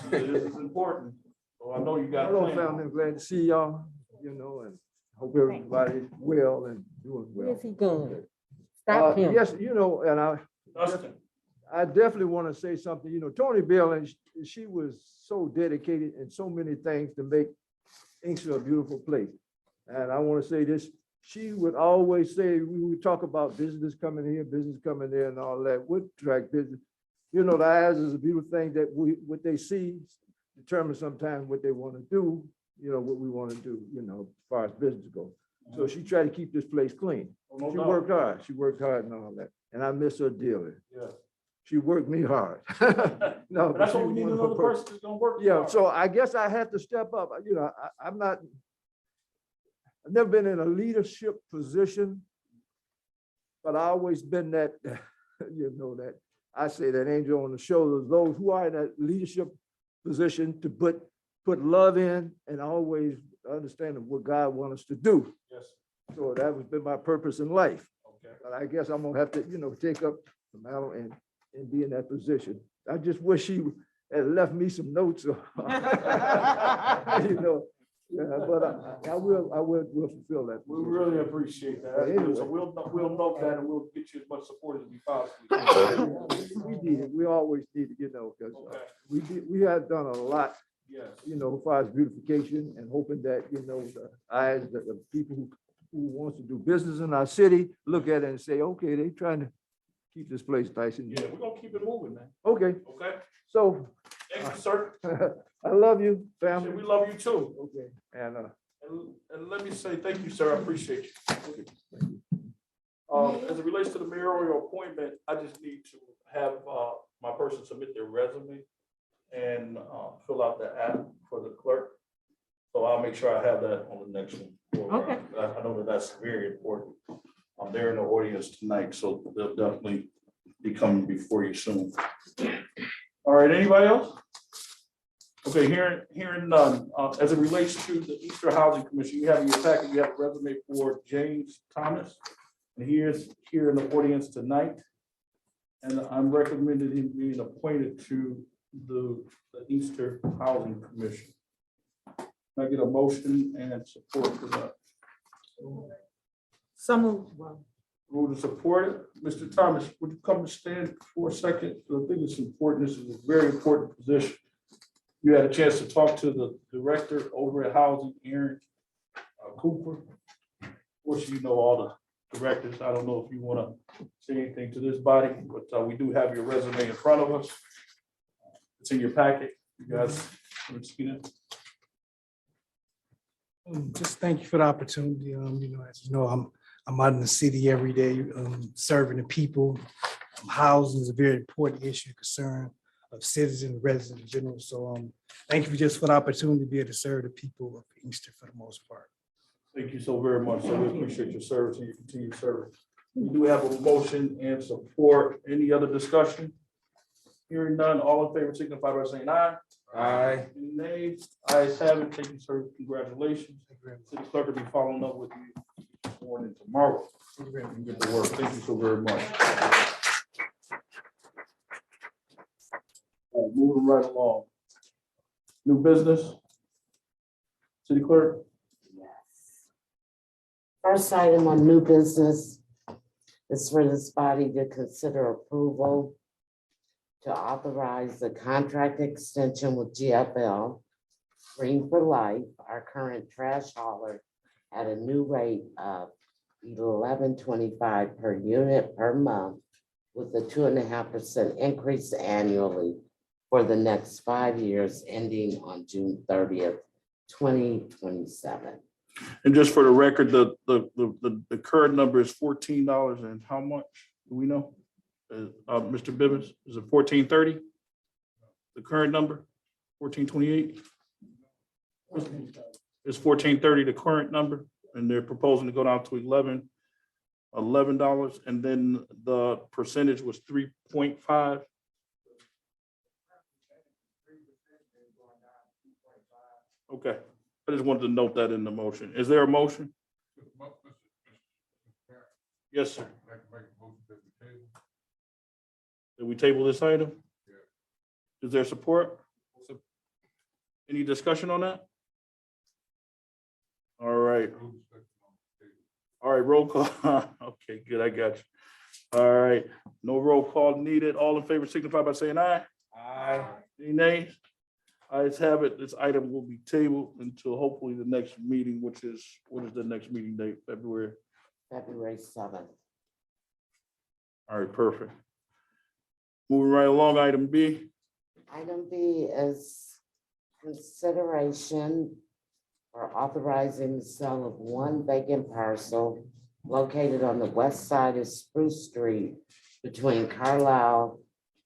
This is important. So I know you got a Hello, plan. family. I'm glad to see y'all, and hope everybody's well and doing well. Where's he going? Stop him. Yes, and Dustin. I definitely want to say something, Tony Bell, and she was so dedicated in so many things to make Inkster a beautiful place. And I want to say this, she would always say, we would talk about business coming here, business coming there and all that, would attract business. The eyes is a beautiful thing that what they see determines sometimes what they want to do, what we want to do, as far as business goes. So she tried to keep this place clean. No She doubt. worked hard. She worked hard and all that. And I miss her dearly. Yeah. She worked me hard. No, But that's she what we need, was another one of her- person that's gonna work. Yeah, hard. so I guess I had to step up. I've never been in a leadership position, but I always been that, that I say that angel on the shoulder, of those who are in that leadership position to put love in and always understand what God wants us to do. Yes, So that has been my purpose in life. okay. But I guess I'm gonna have to, take up the mantle and be in that position. I just wish she had left me some notes. But I will fulfill that. We really appreciate that. Anyway. So we'll note that and we'll get you as much support as we possibly can. We need it. We always need it, because Okay, we have done a lot, yes. as far as beautification and hoping that, the eyes that the people who wants to do business in our city, look at it and say, okay, they trying to keep this place nice and, Yeah, we're gonna keep it moving, man. okay, Okay? so Thank you, sir. I love you, We family. love you too. Okay, and, And let me say, thank you, sir. I appreciate you. As it relates to the mayoral appointment, I just need to have my person submit their resume and fill out the app for the clerk. So I'll make sure I have that on the next one. Okay. I know that that's very important. They're in the audience tonight, so they'll definitely be coming before you soon. All right, anybody else? Okay, hearing none. As it relates to the Easter Housing Commission, you have in your packet, you have a resume for James Thomas. And he is here in the audience tonight. And I'm recommending him being appointed to the Easter Housing Commission. Can I get a motion and support for that? Move to support it. Mr. Thomas, would you come and stand for a second? I think it's important. This is a very important position. You had a chance to talk to the director over at Housing, Aaron Cooper. Of course, you know all the directors. I don't know if you want to say anything to this body, but we do have your resume in front of us. It's in your packet. You guys, want to see that? Just thank you for the opportunity. As you know, I'm out in the city every day, serving the people. Housing is a very important issue, concern of citizens, residents in general. So thank you for the opportunity to be able to serve the people of Inkster for the most part. Thank you so very much. So we appreciate your service and your continued service. We do have a motion and support. Any other discussion? Hearing none, all in favor signify by saying aye. Aye. Any nays? Ayes have it. Thank you, sir. Congratulations. City clerk will be following up with you this morning tomorrow. And get to work. Thank you so very much. All right, moving right along. New business? City clerk? First item on new business is for this body to consider approval to authorize the contract extension with GFL, Green for Life, our current trash hauler, at a new rate of $11.25 per unit per month, with a 2.5% increase annually for the next 5 years, ending on June 30th, 2027. And just for the record, the current number is $14 and how much? Do we know? Mr. Bibbins, is it $14.30? The current number, $14.28? It's $14.30, the current number, and they're proposing to go down to $11, and then the percentage was 3.5. Okay, I just wanted to note that in the motion. Is there a motion? Yes, sir. Did we table this item? Is there support? Any discussion on that? All right. All right, roll call. Okay, good, I got you. All right, no roll call needed. All in favor signify by saying aye. Aye. Any nays? Ayes have it. This item will be tabled until hopefully the next meeting, which is, what is the next meeting date? February? February 7th. All right, perfect. Moving right along, item B. Item B is consideration for authorizing the sale of one vacant parcel located on the west side of Spruce Street between Carlisle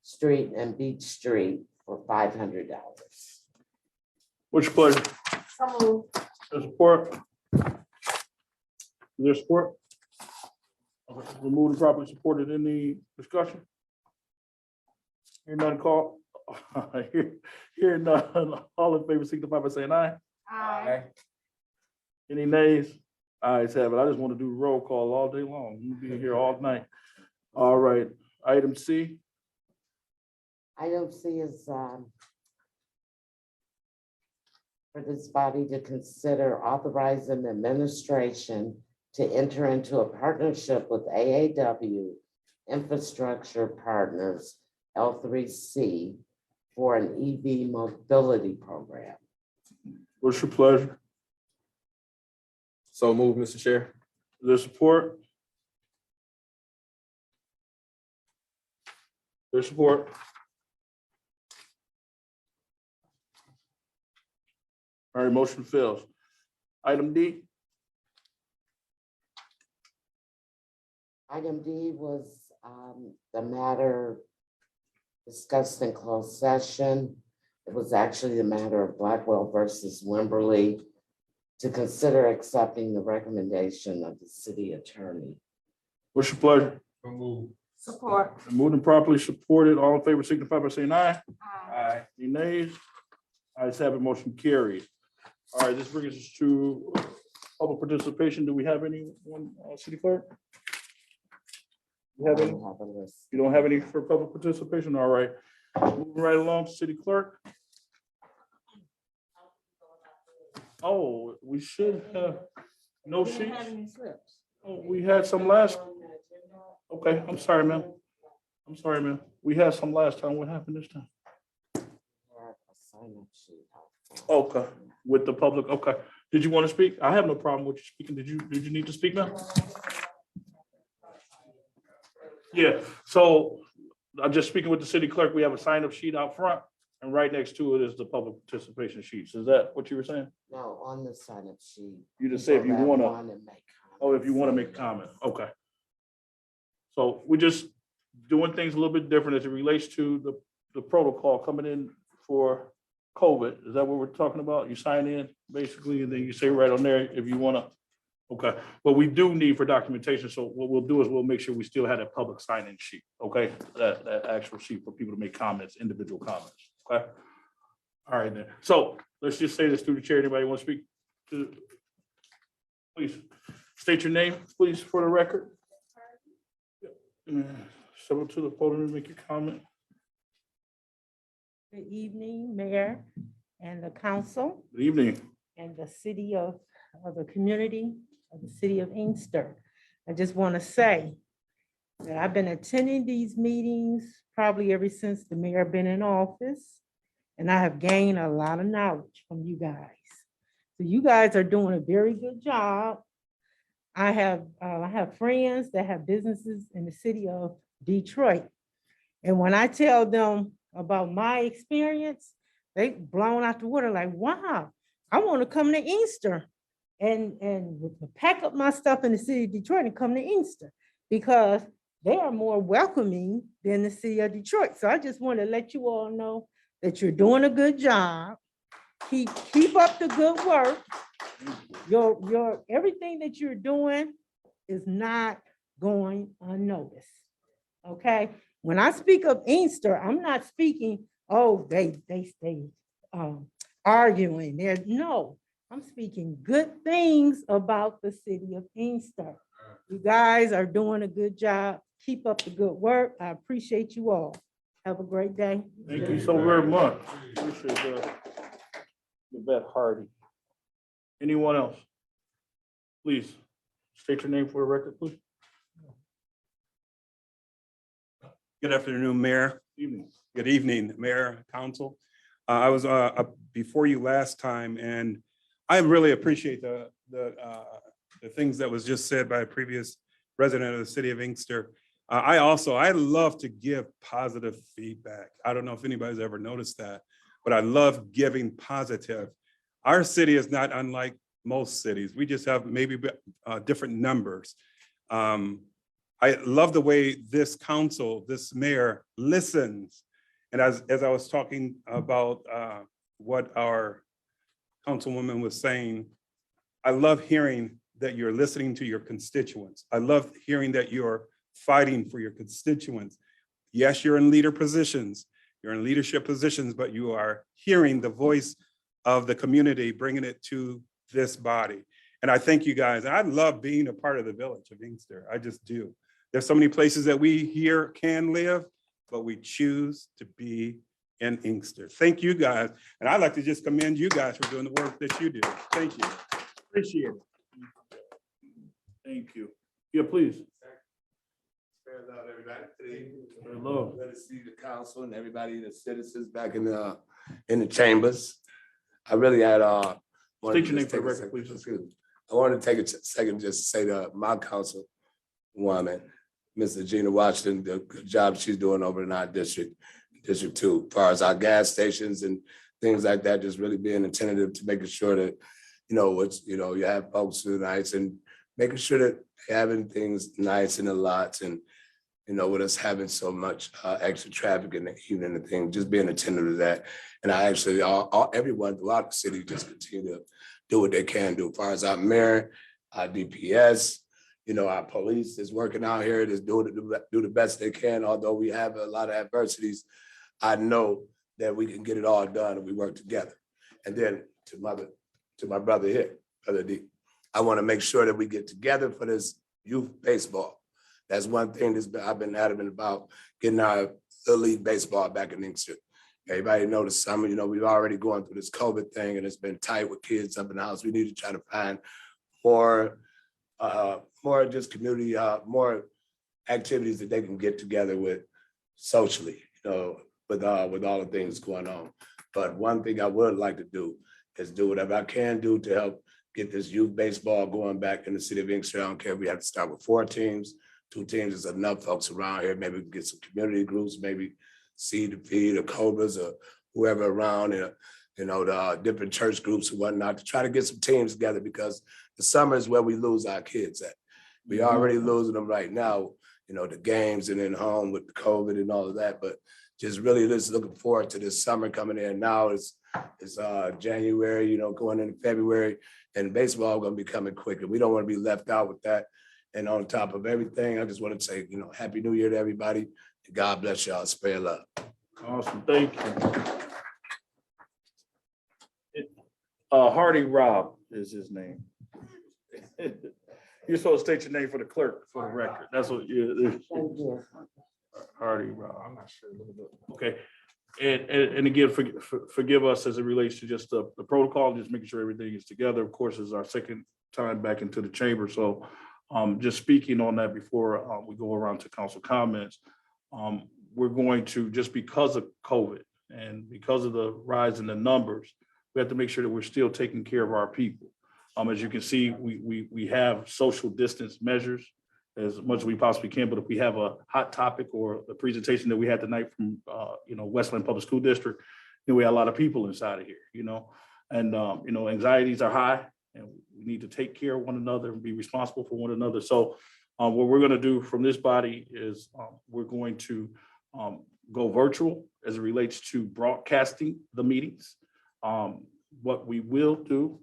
Street and Beach Street for $500. What's your pleasure? There's support? Is there support? Okay, remove and properly supported. Any discussion? Hear none call. Hear none. All in favor signify by saying aye. Aye. Any nays? Ayes have it. I just want to do roll call all day long. We'll be here all night. All right, item C. Item C is for this body to consider authorizing the administration to enter into a partnership with AAW Infrastructure Partners, L3C, for an EV mobility program. What's your pleasure? So move, Mr. Chair. Is there support? There's support. All right, motion fails. Item D. Item D was the matter discussed in closed session. It was actually the matter of Blackwell versus Wimberley to consider accepting the recommendation of the city attorney. What's your pleasure? So move. Support. Moved and properly supported. All in favor signify by saying aye. Aye. Any nays? Ayes have it, motion carried. All right, this brings us to public participation. Do we have anyone, city clerk? You have any? I have a list. You don't have any for public participation? All right. Moving right along, city clerk. Oh, we should have no sheets. Oh, we had some last. Okay, I'm sorry, ma'am. I'm sorry, ma'am. We had some last time. What happened this time? I have a sign-up sheet out front. Okay, with the public. Okay. Did you want to speak? I have no problem with you speaking. Did you need to speak now? Yeah, so I'm just speaking with the city clerk. We have a sign-up sheet out front, and right next to it is the public participation sheets. Is that what you were saying? No, on the sign-up sheet. You just say if you people that wanna, wanna make oh, if you want to make a comment, okay. So we're just doing things a little bit different as it relates to the protocol coming in for COVID. Is that what we're talking about? You sign in basically, and then you say right on there if you want to. Okay, what we do need for documentation, so what we'll do is we'll make sure we still have that public sign-in sheet, okay? That actual sheet for people to make comments, individual comments, okay? All right then, so let's just say this through the chair. Anybody want to speak to? Please state your name, please, for the record. Step up to the podium and make your comment. Good evening, Mayor and the council Good evening. and the city of the community of the city of Inkster. I just want to say that I've been attending these meetings probably ever since the mayor been in office, and I have gained a lot of knowledge from you guys. So you guys are doing a very good job I have friends that have businesses in the city of Detroit. And when I tell them about my experience, they blown out the water like, wow, I want to come to Inkster and pack up my stuff in the city of Detroit and come to Inkster because they are more welcoming than the city of Detroit. So I just want to let you all know that you're doing a good job. Keep up the good work. Your everything that you're doing is not going unnoticed. Okay. When I speak of Inkster, I'm not speaking, oh, they stay arguing there. No, I'm speaking good things about the city of Inkster. You guys are doing a good job. Keep up the good work. I appreciate you all. Have a great day. Thank you so very much. Appreciate that. Yvette Hardy. Anyone else? Please state your name for the record, please. Good afternoon, Mayor. Evening. Good evening, Mayor, Council. I was before you last time, and I really appreciate the things that was just said by a previous resident of the city of Inkster. I love to give positive feedback. I don't know if anybody's ever noticed that, but I love giving positive. Our city is not unlike most cities. We just have maybe different numbers. I love the way this council, this mayor listens. And as I was talking about what our councilwoman was saying, I love hearing that you're listening to your constituents. I love hearing that you're fighting for your constituents. Yes, you're in leader positions, you're in leadership positions, but you are hearing the voice of the community, bringing it to this body. And I thank you guys. And I love being a part of the village of Inkster. I just do. There's so many places that we here can live, but we choose to be in Inkster. Thank you guys. And I'd like to just commend you guys for doing the work that you do. Thank you. Appreciate it. Thank you. Yeah, please. Hello, everybody. Hello. Good to see the council and everybody, the citizens back in the chambers. I really had State your name for the record, please. I wanted to take a second just to say to my councilwoman, Mrs. Gina Washington, the good job she's doing over in our district, District 2, as far as our gas stations and things like that, just really being attentive to making sure that, you have folks through the nights and making sure that they're having things nice in the lots and, with us having so much extra traffic in the evening and things, just being attentive to that. And I actually, everyone throughout the city just continue to do what they can do. As far as our mayor, our DPS, our police is working out here, just do the best they can. Although we have a lot of adversities, I know that we can get it all done if we work together. And then to my brother here, Brother D, I want to make sure that we get together for this youth baseball. That's one thing I've been adamant about, getting our Little League baseball back in Inkster. Everybody know the summer, we've already gone through this COVID thing and it's been tight with kids up in the house. We need to try to find more just community, more activities that they can get together with socially, with all the things going on. But one thing I would like to do is do whatever I can do to help get this youth baseball going back in the city of Inkster. I don't care if we have to start with 4 teams. 2 teams is enough folks around here. Maybe we can get some community groups, maybe Seed to Feed or Cobras or whoever around, the different church groups and whatnot to try to get some teams together, because the summer is where we lose our kids at. We already losing them right now, the games and then home with the COVID and all of that, but just really just looking forward to this summer coming in. Now it's January, going into February, and baseball is going to be coming quicker. We don't want to be left out with that. And on top of everything, I just want to say, Happy New Year to everybody. And God bless y'all. Spare love. Awesome. Thank you. Hardy Rob is his name. You're supposed to state your name for the clerk for the record. That's what you. Hardy Rob. I'm not sure. Okay. And again, forgive us as it relates to just the protocol, just making sure everything is together. Of course, it's our second time back into the chamber. So just speaking on that before we go around to council comments, we're going to, just because of COVID and because of the rise in the numbers, we have to make sure that we're still taking care of our people. As you can see, we have social distance measures as much as we possibly can, but if we have a hot topic or a presentation that we had tonight from, Westland Public School District, we have a lot of people inside of here, and, anxieties are high and we need to take care of one another and be responsible for one another. So what we're going to do from this body is we're going to go virtual as it relates to broadcasting the meetings. What we will do.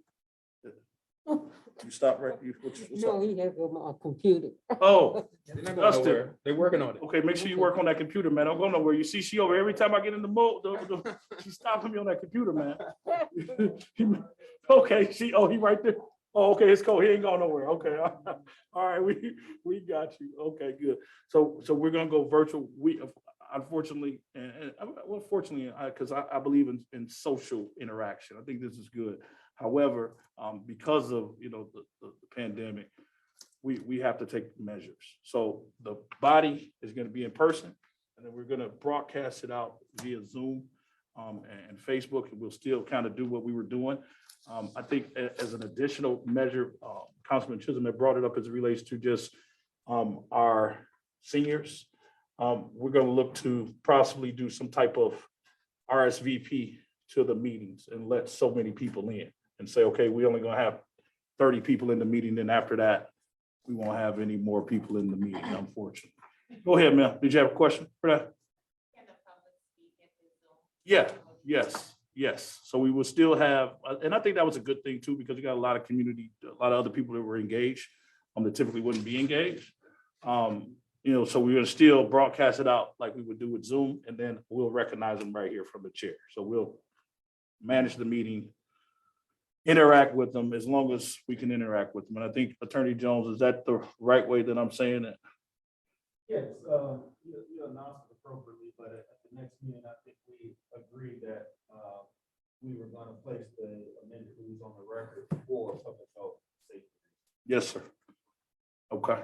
You stop right. What's up? No, he has a computer. Oh, They're not going Dustin. nowhere. They're working on it. Okay, make sure you work on that computer, man. Don't go nowhere. You see, she over every time I get in the mode, she's stopping me on that computer, man. Okay, he right there. Oh, okay, it's cool. He ain't going nowhere. Okay, all right, we got you. Okay, good. So we're gonna go virtual. We unfortunately, fortunately, because I believe in social interaction. I think this is good. However, because of the pandemic, we have to take measures. So the body is going to be in person, and then we're going to broadcast it out via Zoom and Facebook, and we'll still kind of do what we were doing. I think as an additional measure, Councilman Chisholm had brought it up as it relates to just our seniors. We're going to look to possibly do some type of RSVP to the meetings and let so many people in and say, okay, we only going to have 30 people in the meeting. Then after that, we won't have any more people in the meeting, unfortunately. Go ahead, ma'am. Did you have a question for that? Yeah, yes. So we will still have, and I think that was a good thing too, because you got a lot of community, a lot of other people that were engaged, that typically wouldn't be engaged. So we're gonna still broadcast it out like we would do with Zoom, and then we'll recognize them right here from the chair. So we'll manage the meeting, interact with them as long as we can interact with them. And I think Attorney Jones, is that the right way that I'm saying it? Yes, you announced it appropriately, but at the next meeting, I think we agreed that we were gonna place the amended rules on the record for public health safety. Yes, sir. Okay.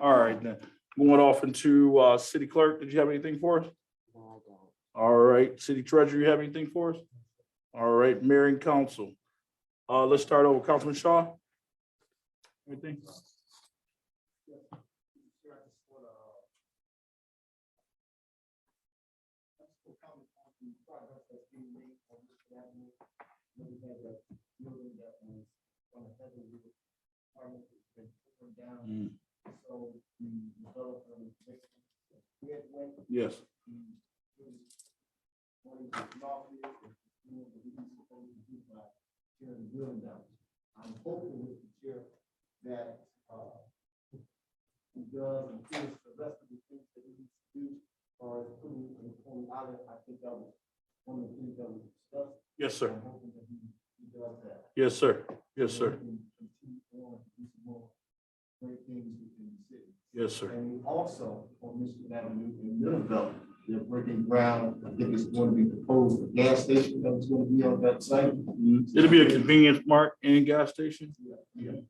All right, then. Moving off into City Clerk, did you have anything for us? No, I don't. All right, City Treasurer, you have anything for us? All right, Mayor and Council. Let's start over. Councilman Shaw? Anything? Mm. Yes. I'm hoping, Mr. Chair, that he does and finish the rest of the things that he needs to do, or putting in the Coney Island. I think that was one of the things that was discussed. Yes, sir. I'm hoping that he does that. Yes, sir. Yes, sir. And continue on to do some more great things within the city. Yes, sir. And also on Michigan Avenue in Middlebelt, they're breaking ground. I think it's going to be proposed a gas station that is going to be on that site. It'll be a convenience mart and gas station. Yeah.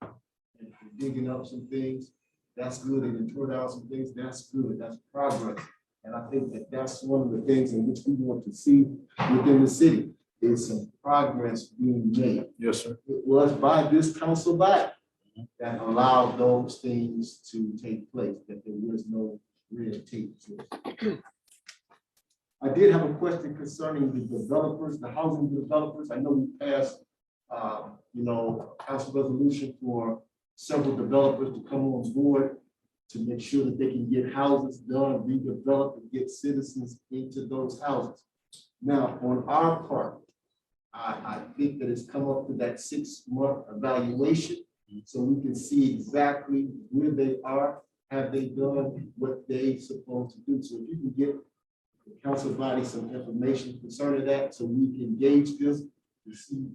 And digging up some things, that's good. And then tore down some things, that's good. That's progress. And I think that that's one of the things in which we want to see within the city is some progress being made. Yes, sir. It was by this council body that allowed those things to take place, that there was no red tape. I did have a question concerning the developers, the housing developers. I know we passed, council resolution for several developers to come on board to make sure that they can get houses done, redevelop, and get citizens into those houses. Now, on our part, I think that it's come up to that 6-month evaluation, so we can see exactly where they are. Have they done what they supposed to do? So if you can get the council body some information concerning that, so we can gauge this to see,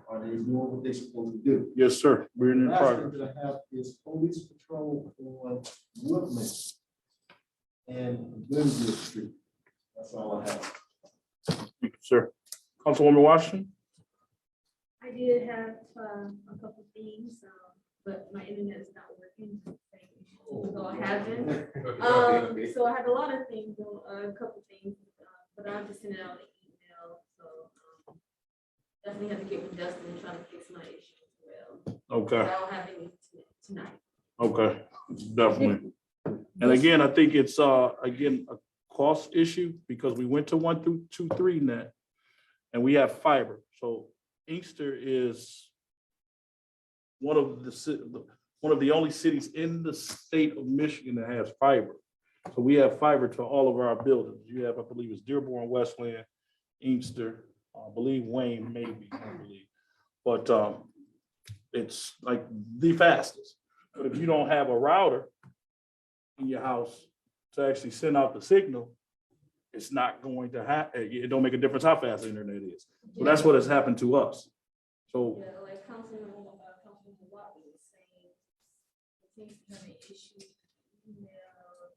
are they doing what they're supposed to do? Yes, sir. We're in The last thing progress. that I have is police patrol on Woodland and Glenville Street. That's all I have. Thank you, sir. Councilwoman Washington? I did have a couple things, but my internet is not working. So I haven't. So I had a lot of things, a couple things, but I'll just send it out an email. So definitely have to get with Dustin and try to fix my issues. Okay, I don't have any tonight. okay, definitely. And again, I think it's, again, a cost issue because we went to 1 through 2, 3 net. And we have fiber. So Inkster is one of the only cities in the state of Michigan that has fiber. So we have fiber to all of our buildings. You have, I believe it's Dearborn, Westland, Inkster, I believe Wayne, maybe, I believe. But it's like the fastest. But if you don't have a router in your house to actually send out the signal, it's not going to happen. It don't make a difference how fast the internet is. So that's what has happened to us. So Yeah, like Councilman Watley was saying, it seems to have an issue with emails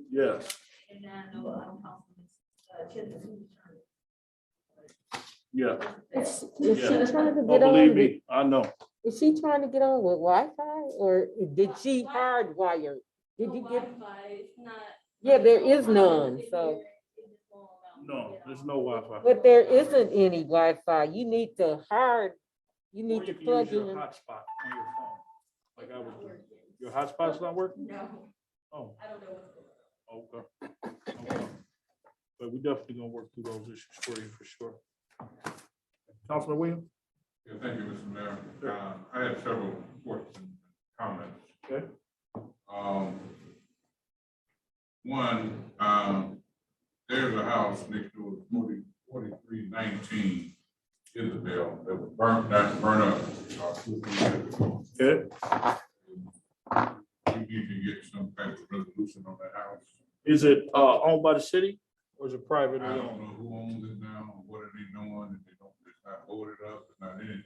yes, and I know Councilman Chisholm, who's trying yeah. Is Yeah. she trying to Oh, get on? believe with- me, I know. Is she trying to get on with Wi-Fi or did she hardwire? Did you get? Wi-Fi, it's not. Yeah, there is none, so. No, there's no Wi-Fi. But there isn't any Wi-Fi. You need to you Or need to you can plug use your in. hotspot on your phone, like I was doing. Your hotspot's not working? No, Oh, I don't know what's going on. okay. Okay. But we definitely gonna work through those issues for you for sure. Councilman Williams? Yeah, thank you, Mr. Mayor. I had several reports and comments. Okay. One, there's a house next door, 4319 Isabel, that was burnt up. 2 or 3 years ago. Okay. We need to get some type of resolution on that house. Is it owned by the city or is it privately I don't owned? know who owns it now, or what are they doing, if they don't, it's not boarded up, it's not anything.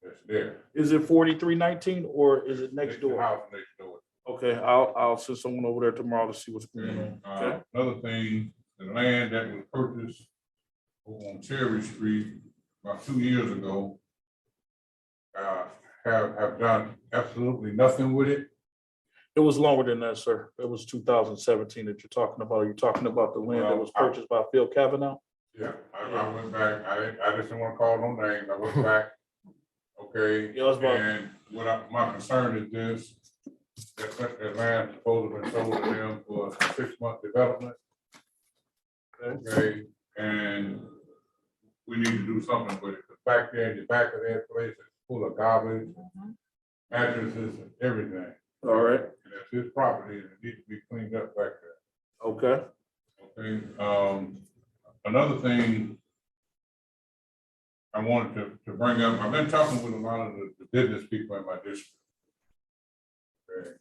It's there. Is it 4319 or is it next It's the door? house next door. Okay, I'll send someone over there tomorrow to see what's going on. Okay. Another thing, the land that was purchased over on Cherry Street about 2 years ago, have done absolutely nothing with it. It was longer than that, sir. It was 2017 that you're talking about. Are you talking about the land that was purchased by Phil Kavanaugh? Yeah, I went back, I just didn't want to call no names, I went back. Okay, Yeah, that's about- and my concern is this, that land supposed to have been sold to them for a 6-month development. Okay, and we need to do something with it, 'cause back there in the back of that place, it's full of garbage, mattresses and everything. All right, And that's his property, and it needs to be cleaned up back there. okay. Okay, another thing I wanted to bring up, I've been talking with a lot of the business people in my district. Okay.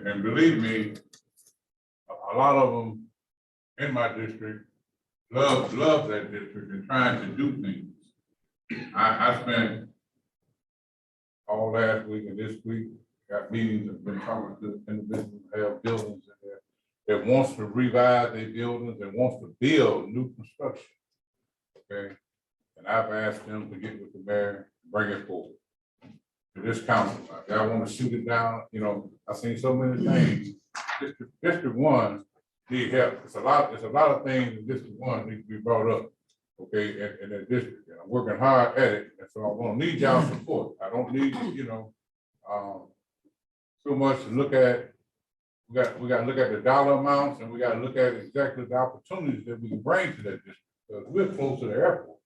And believe me, a lot of them in my district love that district and trying to do things. I spent all last week and this week, got meetings and been talking to individuals who have buildings in there that wants to revive their buildings and wants to build new construction. Okay, and I've asked them to get with the mayor, bring it forward to this council. If y'all want to shoot it down, you know, I've seen so many things. District 1 need help. It's a lot of things in District 1 need to be brought up. Okay, in that district, and I'm working hard at it, and so I'm gonna need y'all support. I don't need, you know, so much to look at. We got to look at the dollar amounts, and we got to look at exactly the opportunities that we can bring to that district, because we're close to the airport.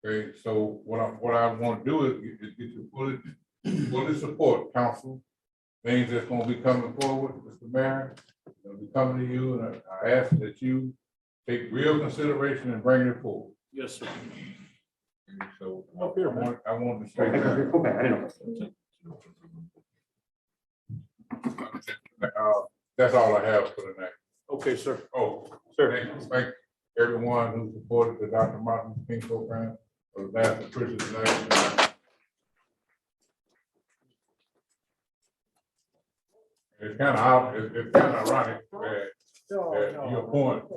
Okay, so what I want to do is get your fully support, council. Things that's gonna be coming forward, Mr. Mayor, gonna be coming to you, and I ask that you take real consideration and bring it forward. Yes, sir. So Up here, man. I want to say that. That's all I have for tonight. Okay, sir. Oh, Sir. thank everyone who supported the Dr. Martin King program for the last Christmas night. It's kind of ironic that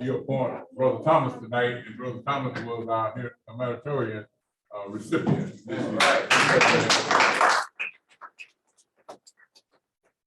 your point, Brother Thomas tonight, and Brother Thomas was our humanitarian recipient.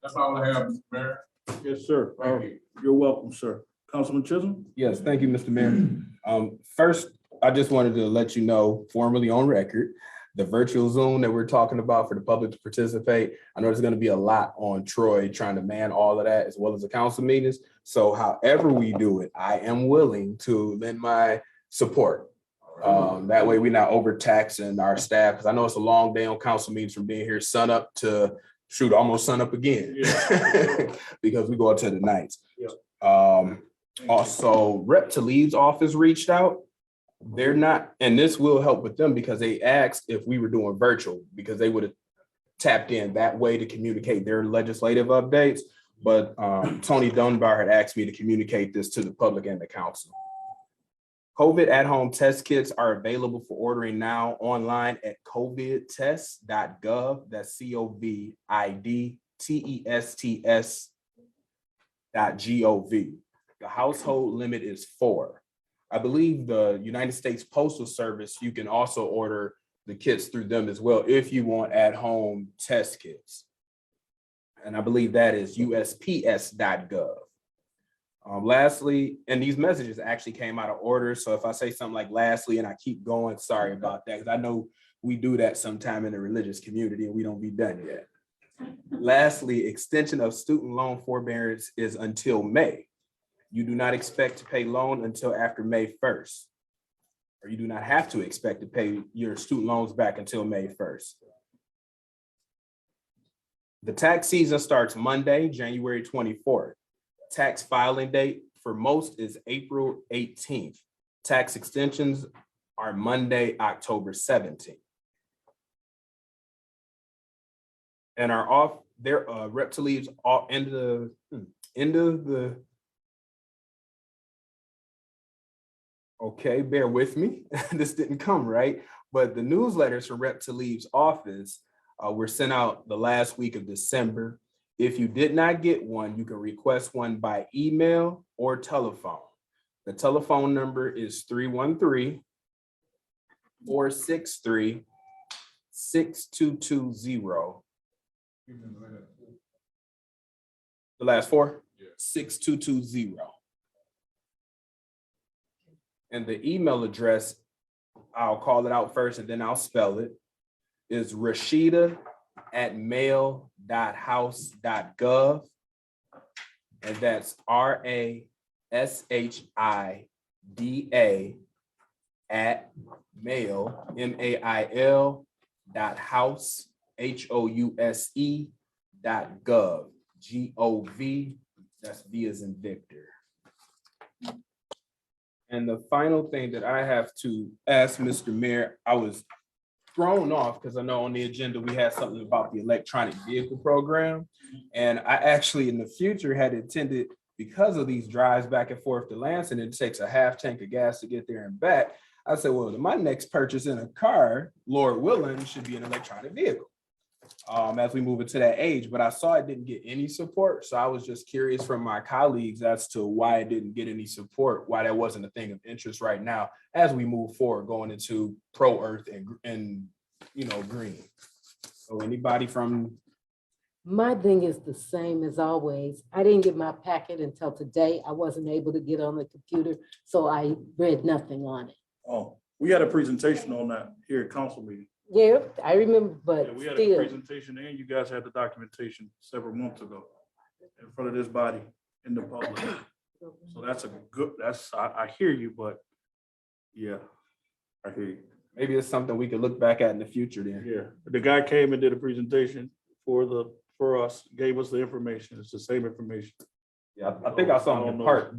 That's all I have, Mr. Mayor. Yes, sir. Thank you. You're welcome, sir. Councilman Chisholm? Yes, thank you, Mr. Mayor. First, I just wanted to let you know formally on record, the virtual Zoom that we're talking about for the public to participate. I know there's going to be a lot on Troy trying to man all of that as well as the council meetings. So however we do it, I am willing to lend my support. That way we're not overtaxing our staff, because I know it's a long day on council meetings from being here sun up to shoot almost sun up again. Because we go out to the nights. Also, Rep. Tlaib's office reached out. They're not, and this will help with them because they asked if we were doing virtual, because they would have tapped in that way to communicate their legislative updates. But Tony Dunbar had asked me to communicate this to the public and the council. COVID at-home test kits are available for ordering now online at covidtests.gov. That's covidtests.gov. The household limit is 4. I believe the United States Postal Service, you can also order the kits through them as well if you want at-home test kits. And I believe that is USPS.gov. Lastly, and these messages actually came out of order. So if I say something like lastly and I keep going, sorry about that, because I know we do that sometime in the religious community and we don't be done yet. Lastly, extension of student loan forbearance is until May. You do not expect to pay loan until after May 1st. Or you do not have to expect to pay your student loans back until May 1st. The tax season starts Monday, January 24th. Tax filing date for most is April 18th. Tax extensions are Monday, October 17th. And are off their Rep. Tlaib's end of the okay, bear with me. This didn't come right, but the newsletters from Rep. Tlaib's office were sent out the last week of December. If you did not get one, you can request one by email or telephone. The telephone number is 313-463-6220. The last 4? 6220. And the email address, I'll call it out first and then I'll spell it, is rashida@mail.house.gov. And that's RASHIDA@mail, MAIL.house, HOUSE.gov, GOV, that's V as in Victor. And the final thing that I have to ask Mr. Mayor, I was thrown off because I know on the agenda we had something about the electronic vehicle program. And I actually in the future had intended, because of these drives back and forth to Lansing, it takes a half tank of gas to get there and back. I said, well, my next purchase in a car, Lord willing, should be an electronic vehicle as we move into that age. But I saw it didn't get any support. So I was just curious from my colleagues as to why it didn't get any support, why that wasn't a thing of interest right now as we move forward going into pro-earth and you know, green. So anybody from? My thing is the same as always. I didn't get my packet until today. I wasn't able to get on the computer, so I read nothing on it. Oh, we had a presentation on that here at council meeting. Yeah, I remember, Yeah, but we had a still, presentation and you guys had the documentation several months ago in front of this body in the public. So that's a good, I hear you, but yeah, I hear you. Maybe it's something we could look back at in the future then. Yeah, the guy came and did a presentation for us, gave us the information. It's the same information. Yeah, I think I saw I him don't in know. part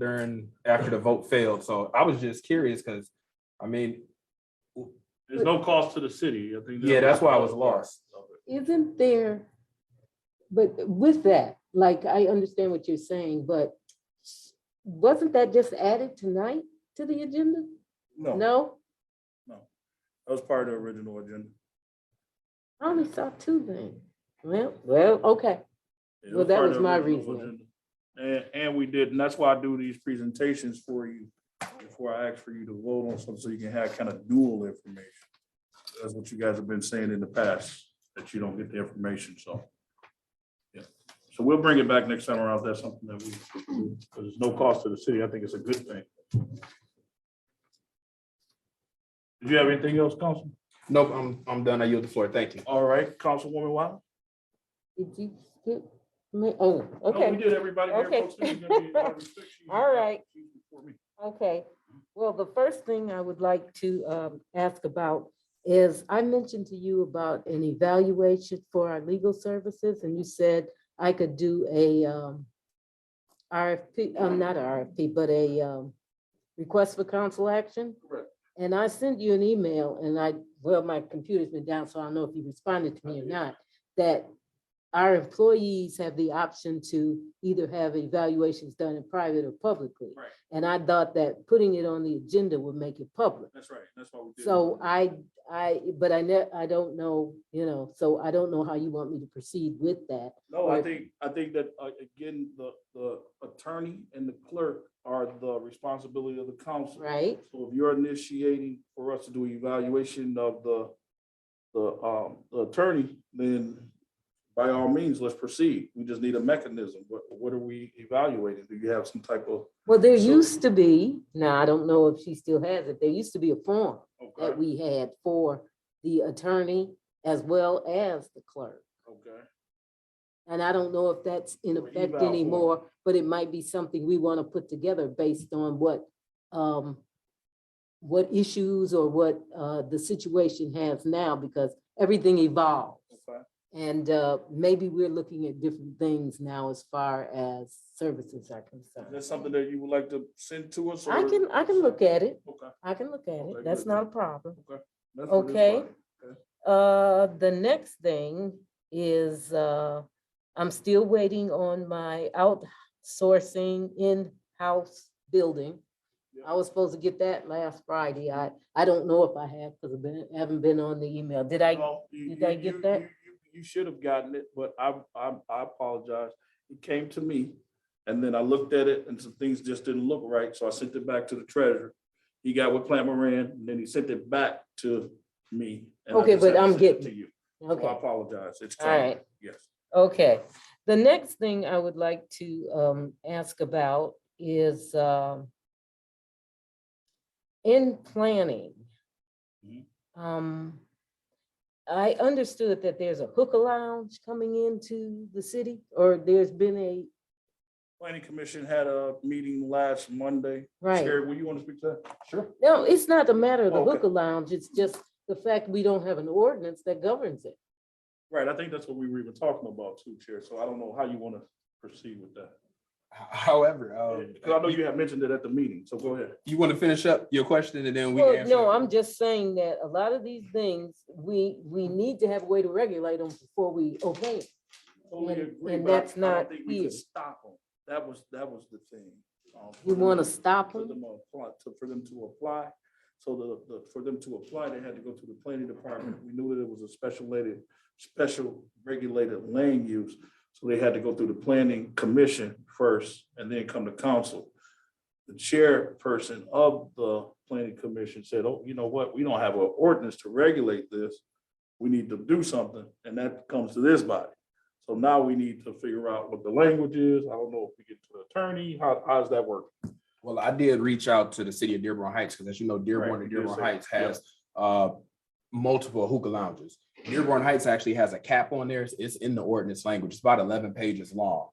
after the vote failed. So I was just curious because, I mean, There's no cost to the city. I think. yeah, that's why I was lost. isn't there, but with that, like, I understand what you're saying, but wasn't that just added tonight to the agenda? No, No, that was part of the original agenda. I only saw 2 things. Well, okay. It Well, that part was of the my original reasoning. agenda. And we did, and that's why I do these presentations for you, before I ask for you to vote on something, so you can have kind of dual information. That's what you guys have been saying in the past, that you don't get the information, so. Yeah, so we'll bring it back next time around. If that's something that we, because there's no cost to the city. I think it's a good thing. Did you have anything else, Councilman? Nope, I'm done. I yield the floor. Thank you. All right, Councilwoman Wilder? Did you skip me? Oh, No, okay. we did everybody. Mayor Okay. Pro Tem is gonna be, restriction. All right. She's before me. Okay, well, the first thing I would like to ask about is, I mentioned to you about an evaluation for our legal services, and you said I could do a RFP, not a RFP, but a request for council action. Correct. And I sent you an email, and well, my computer's been down, so I don't know if you responded to me or not, that our employees have the option to either have evaluations done in private or publicly. Right. And I thought that putting it on the agenda would make it public. That's right. That's why we did. So but I don't know, so I don't know how you want me to proceed with that. No, Or I if- think that, again, the attorney and the clerk are the responsibility of the council. Right, So if you're initiating for us to do evaluation of the attorney, then by all means, let's proceed. We just need a mechanism. What are we evaluating? Do you have some type of? well, there So- used to be, now I don't know if she still has it, there used to be a form Okay, that we had for the attorney as well as the clerk. okay. And I don't know if that's in Or effect eval form. anymore, but it might be something we want to put together based on what issues or what the situation has now, because everything evolves. Okay. And maybe we're looking at different things now as far as services are Is concerned. that something that you would like to send to us? I or- can look at it. Okay. I can look at Okay, it. That's good. not a problem. Okay. That's for this Okay. body. The next thing is, I'm still waiting on my outsourcing in-house building. I was supposed to get that last Friday. I don't know if I have, because I haven't been on the email. Did I? No, you- Did I you- get you- that? You should have gotten it, but I apologize. It came to me and then I looked at it and some things just didn't look right. So I sent it back to the treasurer. He got with Plant Moran and then he sent it back to me. and I Okay, just but had to I'm send it getting- To you. So I Okay, apologize. It's All coming. right. Yes. okay. The next thing I would like to ask about is in planning. Mhm. I understood that there's a hookah lounge coming into the city, or there's been a, Planning Commission had a meeting last Monday. right. Sherry, will you want to speak to that? Sure. No, it's not a matter of the Okay. hookah lounge, it's just the fact we don't have an ordinance that governs it. Right. I think that's what we were even talking about too, Chair. So I don't know how you want to proceed with that. However, Because I know you had mentioned it at the meeting, so go ahead. you want to finish up your question and then we Well, can answer? no, I'm just saying that a lot of these things, we need to have a way to regulate them before we obey. it. Totally And- agree, and but I that's don't not think we here. could stop them. That was the thing. You want to stop For them? them for them to apply. So for them to apply, they had to go to the planning department. We knew that it was a special regulated land use. So they had to go through the planning commission first and then come to council. The chairperson of the planning commission said, oh, you know what? We don't have an ordinance to regulate this. We need to do something, and that comes to this body. So now we need to figure out what the language is. I don't know if we get to the attorney. How's that work? Well, I did reach out to the city of Dearborn Heights, because as you know, Dearborn Right, and you did Dearborn say Heights that, has multiple hookah lounges. Dearborn Heights actually has a cap on theirs. It's in the ordinance language. It's about 11 pages long.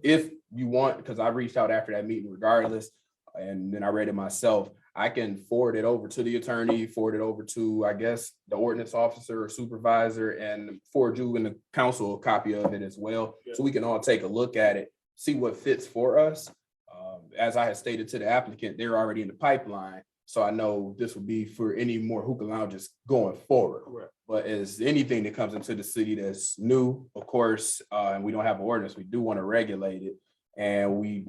If you want, because I reached out after that meeting regardless, and then I read it myself, I can forward it over to the attorney, forward it over to, I guess, the ordinance officer or supervisor, and forward you and the council a copy of it as well. So we can all take a look at it, see what fits for us. As I had stated to the applicant, they're already in the pipeline. So I know this will be for any more hookah lounges going forward. Correct. But as anything that comes into the city that's new, of course, and we don't have an ordinance, we do want to regulate it. And we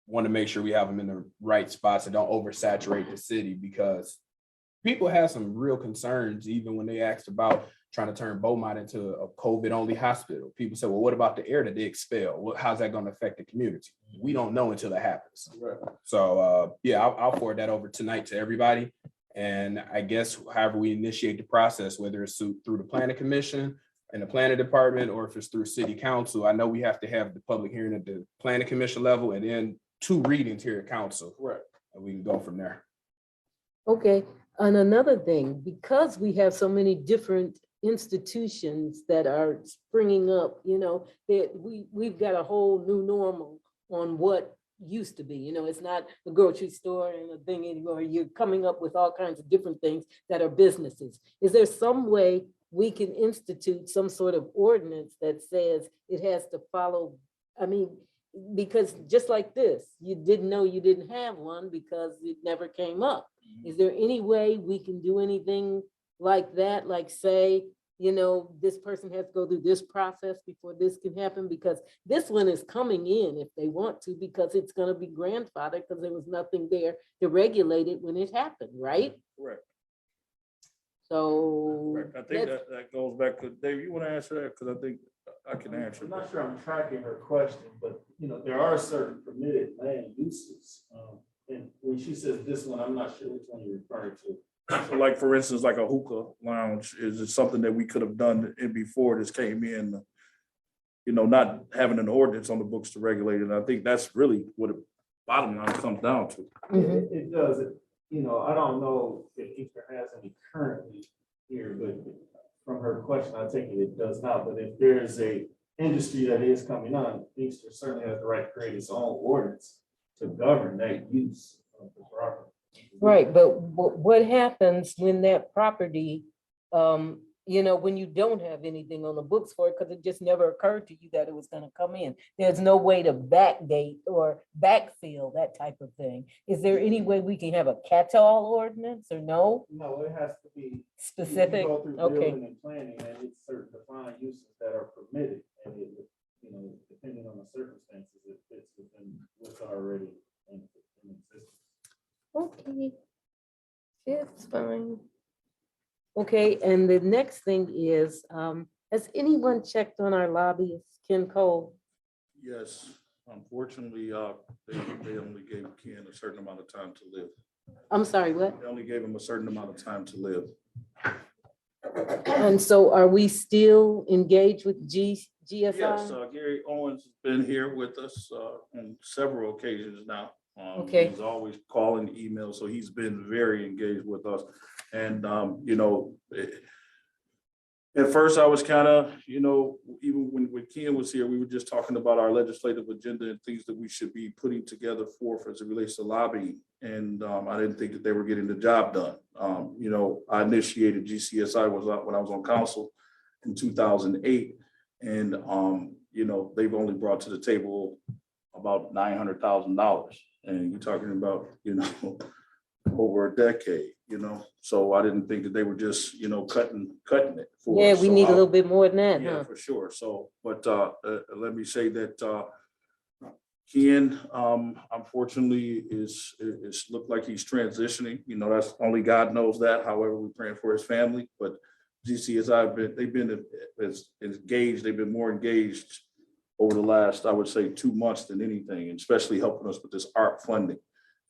want to make sure we have them in the right spots and don't oversaturate the city, because people have some real concerns, even when they asked about trying to turn Beaumont into a COVID-only hospital. People say, well, what about the air that they expel? How's that going to affect the community? We don't know until it happens. Right. So, yeah, I'll forward that over tonight to everybody. And I guess however we initiate the process, whether it's through the planning commission and the planning department, or if it's through city council, I know we have to have the public hearing at the planning commission level and then 2 readings here at council. Correct. And we can go from there. Okay, And another thing, because we have so many different institutions that are springing up, that we've got a whole new normal on what used to be. It's not a grocery store and a thing anymore. You're coming up with all kinds of different things that are businesses. Is there some way we can institute some sort of ordinance that says it has to follow? I mean, because just like this, you didn't know you didn't have one because it never came up. Is there any way we can do anything like that? Like say, this person has to go through this process before this can happen, because this one is coming in if they want to, because it's going to be grandfathered because there was nothing there to regulate it when it happened, right? Correct. So. Correct. I think that goes back to, Dave, you want to answer that? Because I think I can answer. I'm not sure I'm tracking her question, but there are certain permitted land uses. And when she says this one, I'm not sure which one you're referring to. So like, for instance, like a hookah lounge, is it something that we could have done it before this came in? Not having an ordinance on the books to regulate it. I think that's really what the bottom line comes down to. It does. I don't know if Inkster has any currently here, but from her question, I take it does not. But if there is a industry that is coming on, Inkster certainly has the right to create its own ordinance to govern that use of the property. Right, but what happens when that property, when you don't have anything on the books for it, because it just never occurred to you that it was going to come in? There's no way to backdate or backfill that type of thing. Is there any way we can have a catch-all ordinance or no? No, it has to be Specific? You go through Okay. building and planning, and it's certain defined uses that are permitted, and depending on the circumstances, it fits within what's already in existence. Okay. It's fine. Okay, and the next thing is, has anyone checked on our lobbyist, Ken Cole? Yes, unfortunately, they only gave Ken a certain amount of time to live. I'm sorry, what? They only gave him a certain amount of time to live. And so are we still engaged with GSI? Yes, Gary Owens has been here with us on several occasions now. Okay. He's always calling, email, so he's been very engaged with us. And, at first I was kind of, even when Ken was here, we were just talking about our legislative agenda and things that we should be putting together forth as it relates to lobbying. And I didn't think that they were getting the job done. I initiated GCSI when I was on council in 2008. And, they've only brought to the table about $900,000. And you're talking about, over a decade, so I didn't think that they were just, cutting it for Yeah, us. we So need a I- little bit more than that, Yeah, huh? for sure. So, but let me say that Ken, unfortunately, is looked like he's transitioning. That's only God knows that. However, we're praying for his family. But GCSI, they've been as engaged. They've been more engaged over the last, I would say, 2 months than anything, and especially helping us with this ARP funding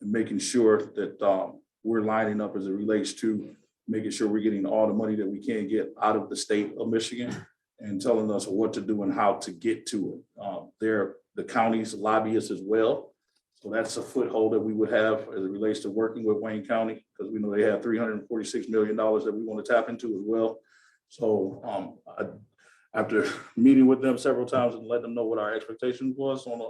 and making sure that we're lining up as it relates to making sure we're getting all the money that we can get out of the state of Michigan and telling us what to do and how to get to it. They're the county's lobbyists as well. So that's a foothold that we would have as it relates to working with Wayne County, because we know they have $346 million that we want to tap into as well. So after meeting with them several times and letting them know what our expectation was on a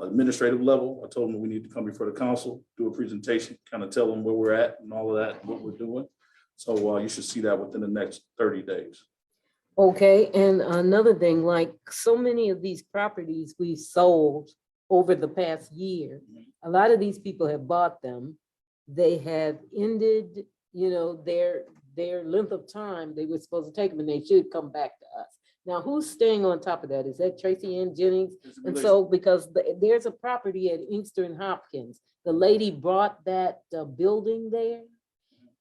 administrative level, I told them we need to come before the council, do a presentation, kind of tell them where we're at and all of that, what we're doing. So you should see that within the next 30 days. Okay, and another thing, like so many of these properties we've sold over the past year, a lot of these people have bought them. They have ended, their length of time they were supposed to take them, and they should come back to us. Now, who's staying on top of that? Is that Tracy Ann Jennings? And so, because there's a property at Inkster and Hopkins, the lady bought that building there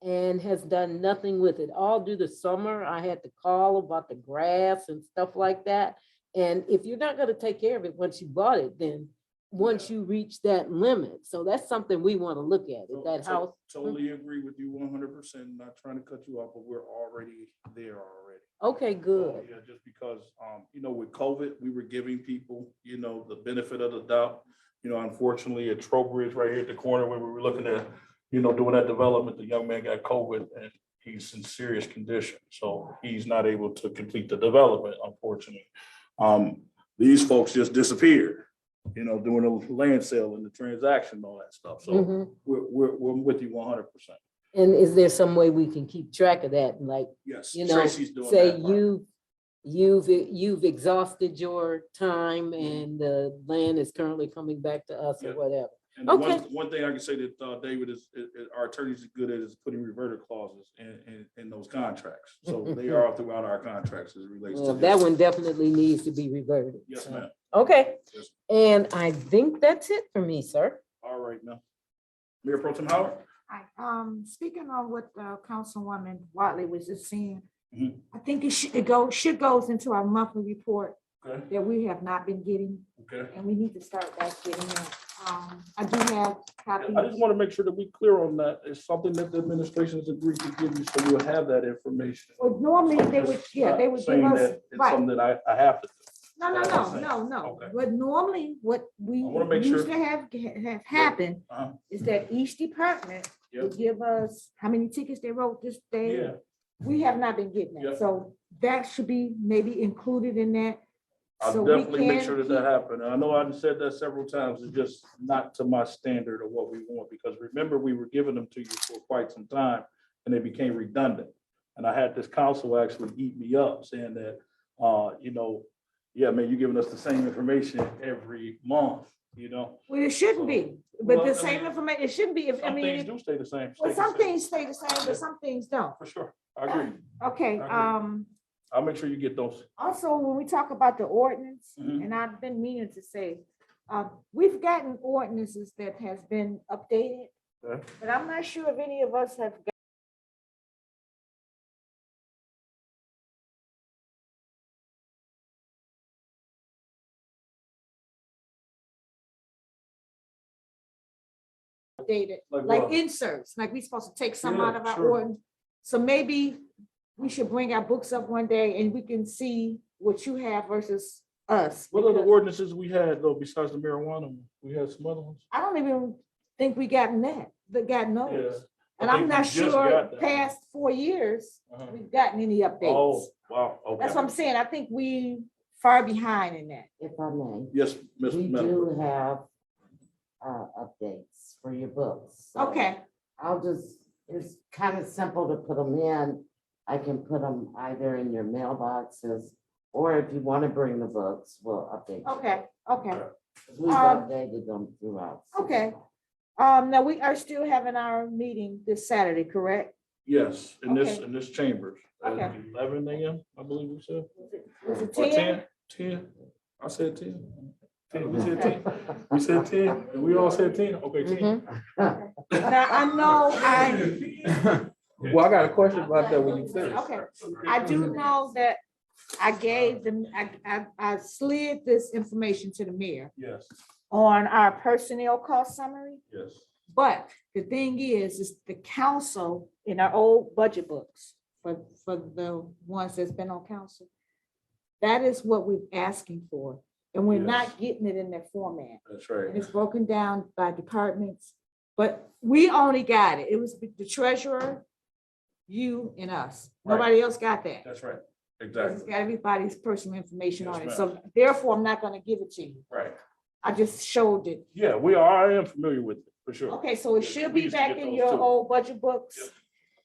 and has done nothing with it. All through the summer, I had to call about the grass and stuff like that. And if you're not gonna take care of it once you bought it, then once you reach that limit. So that's something we wanna look at, is that house. Totally agree with you 100%, not trying to cut you off, but we're already there already. Okay, good. Yeah, just because, with COVID, we were giving people, the benefit of the doubt. Unfortunately, at Trowbridge right here at the corner where we were looking at Doing that development, the young man got COVID and he's in serious condition. So he's not able to complete the development, unfortunately. These folks just disappeared, doing the land sale and the transaction and all that stuff. So Mhm. we're with you 100%. And is there some way we can keep track of that? Like, Yes, you know, Tracy's doing say that part. you've exhausted your time and the land is currently coming back to us or Yeah. whatever. And the Okay. one thing I can say that David is our attorneys are good at is putting reverter clauses in those contracts. So they are throughout our contracts as it relates Well, to that this. one definitely needs to be reverted. Yes, so. ma'am. Okay, Yes. and I think that's it for me, sir. All right now. Mayor Pro Tem Howard? Hi, speaking on what Councilwoman Watley was just saying, Mhm. I think it should goes into our monthly report Okay, that we have not been getting, okay. and we need to start back getting it. I do have copies. I just want to make sure that we clear on that. It's something that the administration has agreed to give you, so you'll have that information. Well, normally they would, yeah, they would give Saying us, that it's right. something that I have to do. No, That's all I'm saying. no. Okay. But normally what we I wanna make sure- used to have happen Uh-huh. is that each department would give us how many tickets they wrote this day. Yeah. We have not been getting Yeah. that, so that should be maybe included in that. I'll So we definitely make can sure that that happens. I know I've said that several times. It's just not to my standard of what we want, because remember, we were giving them to you for quite some time and they became redundant. And I had this council actually eat me up saying that, yeah, man, you're giving us the same information every month, Well, it shouldn't be, Well, but I the same mean, information, it shouldn't be, Some things do stay the same. well, stay the some same. things stay the same, but some things don't. For sure. I agree. Okay, I agree. I'll make sure you get those. also, when we talk about the ordinance, Mhm. and I've been meaning to say, we've gotten ordinances that has been updated, Okay. but I'm not sure if any of us have got. Updated, like what? inserts, like we supposed to take some out Yeah, of our sure. ordinance. So maybe we should bring our books up one day and we can see what you have versus us. What other because ordinances we had though, besides the marijuana? one? We had some other ones? I don't even think we gotten gotten Yeah. those. I And I'm think not we just sure got that. past 4 years, Uh-huh. we've gotten any updates. Oh, wow, okay. That's what I'm saying. I think we far behind in that. If I may, Yes, Ms. we Miller. do have updates for your books. so Okay, it's kind of simple to put them in. I can put them either in your mailboxes, or if you want to bring the books, we'll update. you. okay. We've Um, updated them throughout. Okay. Now we are still having our meeting this Saturday, correct? Yes, in Okay. this chambers. At Okay. 11 a.m., I believe we said. Was it Or 10? 10? I said 10. 10. We said 10. We said 10. And we all said 10. Okay, 10. Now, I know Well, I got a question about that when you finish. okay, I do know that I gave them, I slid this information to the mayor Yes, on our personnel cost summary. yes. But the thing is the council in our old budget books for the ones that's been on council. That is what we're asking for, and we're not Yes. getting it in that format. That's And right. it's broken down by departments, but we only got it. It was the treasurer, you and us. Right. Nobody else got that. That's right. 'Cause It's Exactly. got everybody's personal information Yes, on it. ma'am. So therefore, I'm not gonna give it to you. Right. I just showed it. Yeah, I am familiar with it, for sure. Okay, so it Yes, should we be used to back get in those your too. old budget books Yep.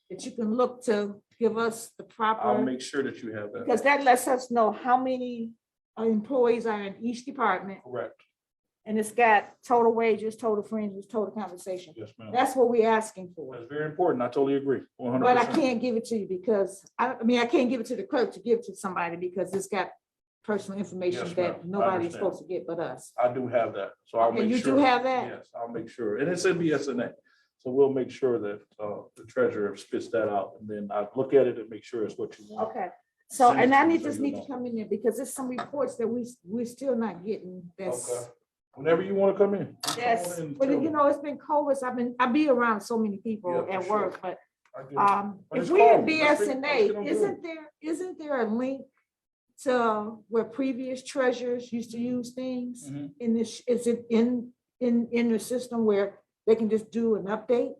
that you can look to give us the I'll proper, make sure that you have that. because that lets us know how many employees are in each department. Correct. And it's got total wages, total fringes, total compensation. Yes, ma'am. That's what we're asking for. That's very important. I totally agree. 100%. But I can't give it to you because, I mean, I can't give it to the clerk to give to somebody because it's got personal information Yes, that ma'am. I nobody's understand. supposed to get but us. I do have that, so I'll Okay, make you sure. do have that? Yes, I'll make sure, and it's in BSNA, so we'll make sure that the treasurer spits that out, and then I look at it and make sure it's what you want. Okay, so, Send it and to I me need, so just you need to know. come in there because there's some reports that we're still not getting. That's, Okay. Whenever you want to come in. come that's, on in and but tell you me. know, it's been COVID. I be around so many people Yeah, for at sure. work, but I get it. But if it's we at cold. Let's get on BSNA, board. isn't there a link to where previous treasurers used to use things Mhm. in this, is it in the system where they can just do an update?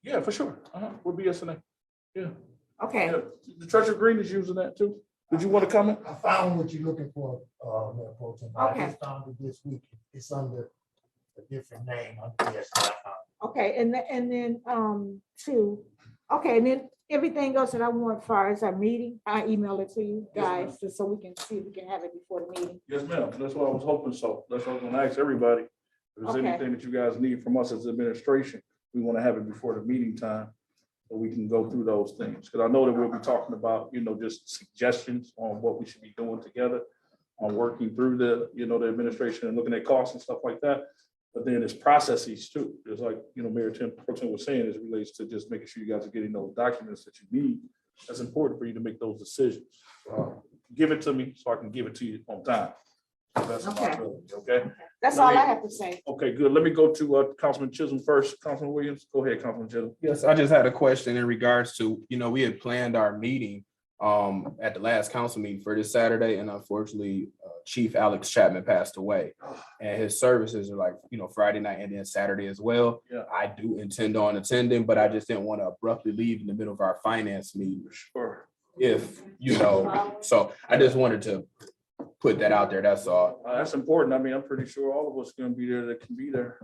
Yeah, for sure. We'll be SNA. Yeah. Okay, Yeah. The Treasurer Green is using that too. Did you want to comment? I found what you're looking for, Mayor Pro Tem. I Okay. just found it this week. It's under a different name. Yes, I found it. okay, and then, two, okay, and then everything else that I want as far as our meeting, I email it to you Yes, ma'am. guys, just so we can see if we can have it before the meeting. Yes, ma'am. That's what I was hoping so. That's what I was gonna ask everybody. If there's Okay. anything that you guys need from us as administration, we want to have it before the meeting time. So we can go through those things. Because I know that we'll be talking about, just suggestions on what we should be doing together. On working through the administration and looking at costs and stuff like that. But then it's processes too. Just like, Mayor Pro Tem was saying, as it relates to just making sure you guys are getting those documents that you need. That's important for you to make those decisions. Give it to me so I can give it to you on time. That's my Okay. ability, okay? That's Let all me- I have to say. Okay, good. Let me go to Councilman Chisholm first. Councilman Williams, go ahead, Councilman Chisholm. Yes, I just had a question in regards to, we had planned our meeting at the last council meeting for this Saturday, and unfortunately, Chief Alex Chapman passed away. And his services are like, Friday night and then Saturday as well. Yeah. I do intend on attending, but I just didn't want to abruptly leave in the middle of our finance meeting. Sure. If, so I just wanted to put that out there, that's all. That's important. I mean, I'm pretty sure all of us gonna be there that can be there.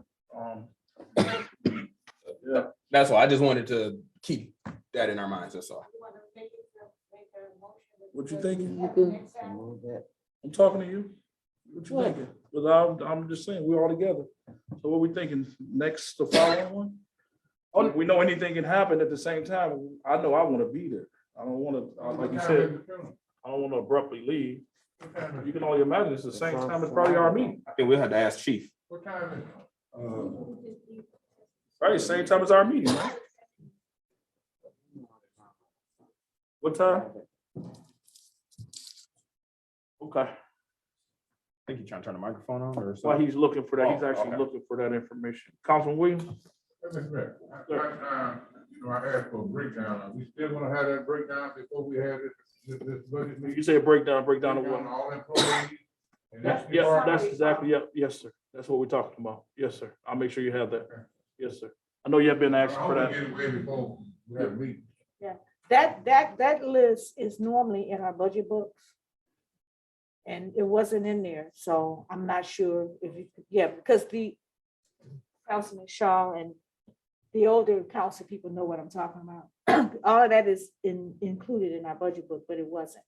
Yeah, That's all. I just wanted to keep that in our minds, that's all. what you thinking? Move it. I'm talking to you. What you thinking? Because I'm just saying, we're all together. So what we thinking? Next, the following one? Oh, we know anything can happen at the same time. I know I want to be there. I don't want to, like you said, I don't want to abruptly leave. You can only imagine it's the same time as probably our meeting. I think we'll have to ask Chief. What time is it? Right, same time as our meeting, right? What time? Okay. I think you're trying to turn the microphone on or While something. he's looking for that, he's Oh, actually okay. looking for that information. Councilman Williams? Mr. Mayor, I asked for a breakdown. Are we still gonna have that breakdown before we have this budget meeting? You said breakdown of Breakdown what? on all employees? and each Yeah, department? that's exactly, yes, sir. That's what we're talking about. Yes, sir. I'll make sure you have that. Yes, sir. I know you have been I asking for wanna that. get away before we have a meeting. That list is normally in our budget books. And it wasn't in there, so I'm not sure if you, because the Councilman Shaw and the older council people know what I'm talking about. All of that is included in our budget book, but it wasn't.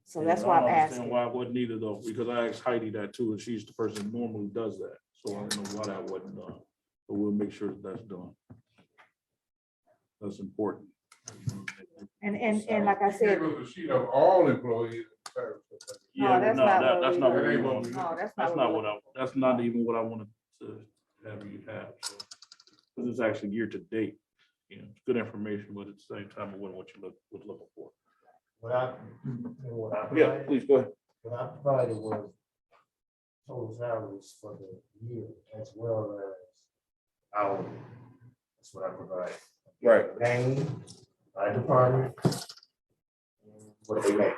So that's why I'm I don't understand asking. why it wasn't either though, because I asked Heidi that too, and she's the person who normally does that. So I don't know why that wasn't done. But we'll make sure that that's done. That's important. And like I You said, gave us a sheet of all employees. Yeah, that's no, not that, what that's we not what did. we want. No, that's That's not not what what I, that's not even what I wanted to have you have. So, because it's actually year to date. It's good information, but at the same time, it wasn't what you was looking for. What I Yeah, provided- please go ahead. What I provided was total salaries for the year as well as hourly. That's what I provided. Right. Name, by department. and what they make.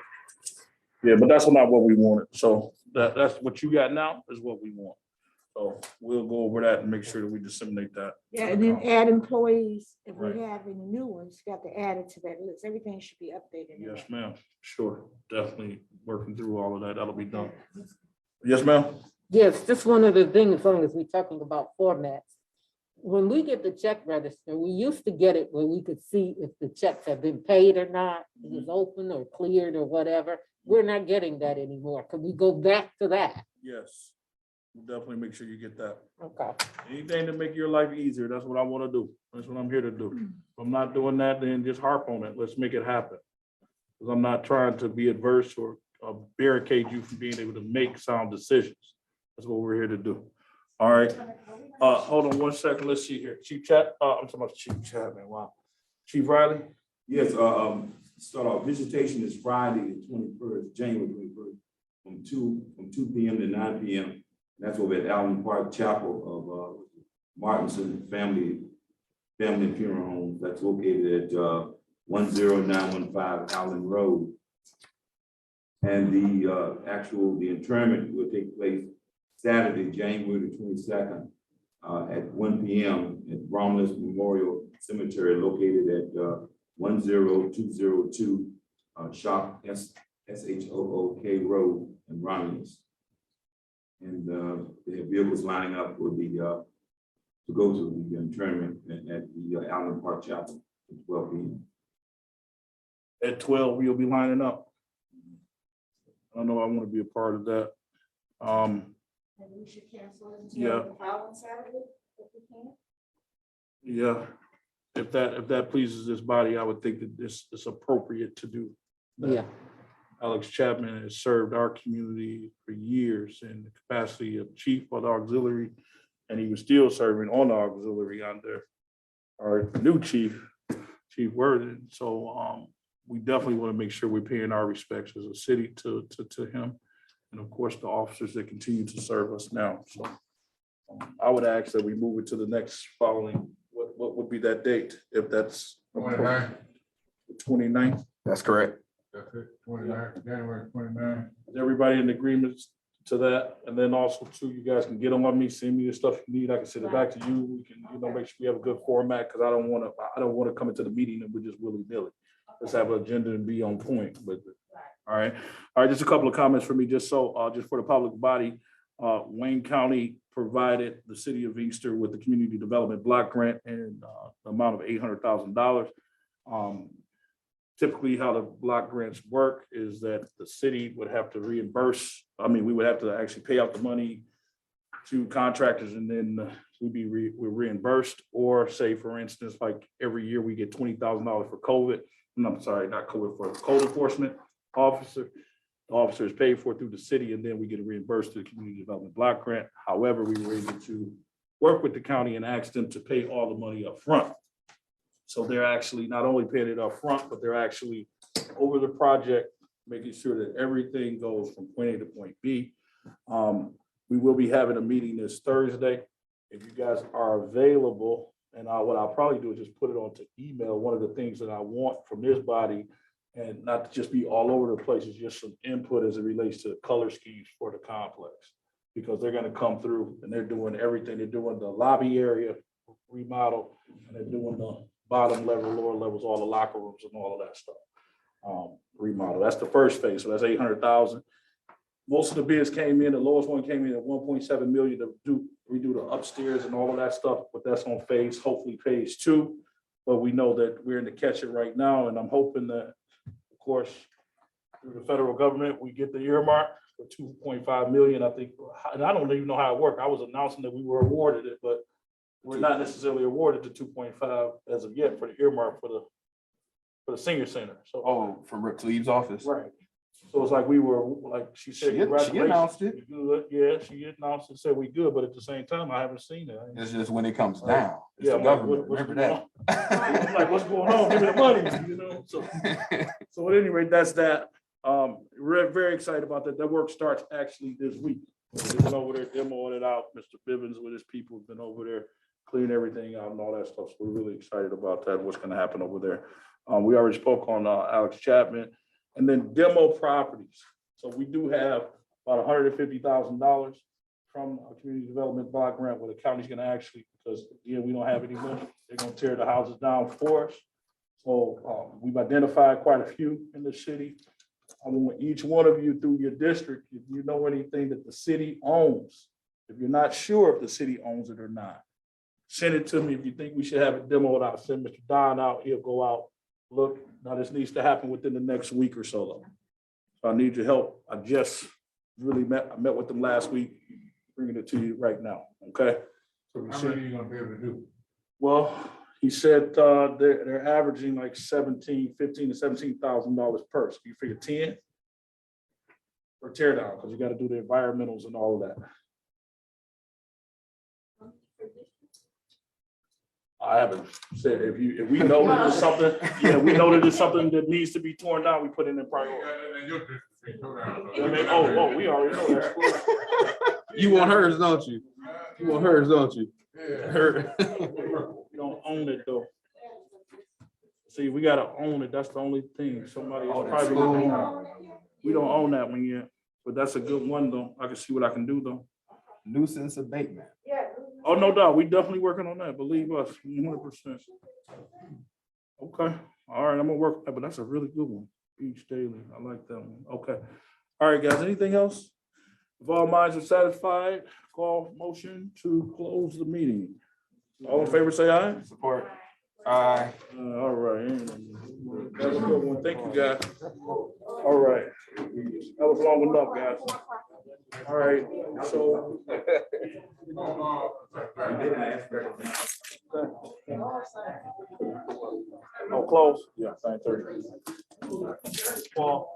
Yeah, but that's not what we wanted. So that's what you got now is what we want. So we'll go over that and make sure that we disseminate that. yeah, and then add employees, if we Right. have any new ones, you got to add it to that list. Everything should be updated. in Yes, there. ma'am. Sure. Definitely working through all of that. That'll be done. Yes, ma'am. Yes, just one of the things, as long as we're talking about formats. When we get the check register, we used to get it where we could see if the checks have been paid or not, it was open or cleared or whatever. We're not getting that anymore. Can we go back to that? Yes. We'll definitely make sure you get that. Okay. Anything to make your life easier, that's what I want to do. That's what I'm here to do. If I'm not doing that, then just harp on it. Let's make it happen. Because I'm not trying to be adverse or barricade you from being able to make sound decisions. That's what we're here to do. All right. Hold on one second. Let's see here. Chief Chat, I'm talking about Chief Chapman. Wow. Chief Riley? Yes, start off, visitation is Friday, the 21st, January 21st, from two PM to 9 PM. That's over at Allen Park Chapel of Martinson Family and Funeral Home. That's located at 10915 Allen Road. And the interment will take place Saturday, January the 22nd, at 1 p.m. at Romulus Memorial Cemetery located at 10202 Shop SHOOK Road in Romulus. And they have vehicles lining up for the to go to the internment at the Allen Park Chapel at 12 p.m. At 12, we'll be lining up. I know I want to be a part of that. And we should cancel it Yeah. until the following Saturday, if we can. Yeah, if that pleases this body, I would think that this is appropriate to do. that. Yeah. Alex Chapman has served our community for years in the capacity of chief of the auxiliary, and he was still serving on the auxiliary under our new chief, Chief Worthing. So we definitely want to make sure we're paying our respects as a city to him, and of course, the officers that continue to serve us now. So I would ask that we move it to the next following, what would be that date, if that's 29th. the 29th? That's correct. That's it, 29th, January 29th. Is everybody in agreement to that? And then also too, you guys can get on me, send me the stuff you need. I can send it back to you. We can, make sure we have a good format, because I don't want to come into the meeting and we're just willy-nilly. Let's have an agenda and be on point with it. All right. Just a couple of comments for me, just for the public body. Wayne County provided the city of Inkster with the community development block grant and the amount of $800,000. Typically, how the block grants work is that the city would have to reimburse. We would have to actually pay out the money to contractors, and then we're reimbursed. Or say, for instance, like every year we get $20,000 for COVID. I'm sorry, not COVID, for code enforcement officer. The officer is paid for through the city, and then we get reimbursed through the community development block grant. However, we were able to work with the county and ask them to pay all the money up front. So they're actually not only paying it up front, but they're actually over the project, making sure that everything goes from point A to point B. We will be having a meeting this Thursday. If you guys are available, and what I'll probably do is just put it onto email. One of the things that I want from this body, and not to just be all over the place, is just some input as it relates to the color schemes for the complex. Because they're gonna come through and they're doing everything. They're doing the lobby area remodel, and they're doing the bottom level, lower levels, all the locker rooms and all of that stuff. Remodel. That's the first phase. So that's 800,000. Most of the bids came in, the lowest one came in at 1.7 million to redo the upstairs and all of that stuff, but that's on hopefully phase 2. But we know that we're in the catch it right now, and I'm hoping that, of course, through the federal government, we get the earmark for 2.5 million. I think, and I don't even know how it worked. I was announcing that we were awarded it, but we're not necessarily awarded the 2.5 as of yet for the earmark for the senior center. So From Rip Cleave's office? right. So it's like we were, like she said, She announced it. we good. Yeah, she announced and said we good, but at the same time, I haven't seen it. It's just when it comes down. It's Yeah, the I'm like, government, what's remember going that? on? I'm like, what's going on? Give me the money, So at any rate, that's that. We're very excited about that. That work starts actually this week. We've been over there demoing it out. Mr. Bivens with his people have been over there cleaning everything out and all that stuff. So we're really excited about that, what's gonna happen over there. We already spoke on Alex Chapman. And then demo properties. So we do have about $150,000 from our community development block grant, where the county's gonna actually, because again, we don't have any money, they're gonna tear the houses down for us. So we've identified quite a few in the city. I want each one of you through your district, if you know anything that the city owns, if you're not sure if the city owns it or not, send it to me. If you think we should have it demoed out, send Mr. Don out, he'll go out, look. Now this needs to happen within the next week or so though. So I need your help. I just really met with them last week, bringing it to you right now, okay? So we How see. many are you gonna be able to do? Well, he said they're averaging like $15,000 to $17,000 per. So you figure 10 for tear down, because you got to do the environmentals and all of that. I haven't said, if we know that there's something, we know that there's something that needs to be torn down, we put it in priority. And your district, go down. We already know that. You want hers, don't you? You want hers, don't you? Yeah. We don't own it though. See, we gotta own it. That's the only thing. Somebody is probably gonna own it. We don't own that one yet, but that's a good one though. I can see what I can do though. Nuisance abatement. Yeah, Oh, no doubt. We definitely working on that. Believe us, 100%. Okay. All right. I'm gonna work, but that's a really good one. Beach Daily. I like that one. Okay. All right, guys. Anything else? If all minds are satisfied, call motion to close the meeting. All in favor, say aye. Support. Aye. All right. That's a good one. Thank you, guys. All right. That was long enough, guys. All right, so. Oh, close? Yeah, 9:30. Paul.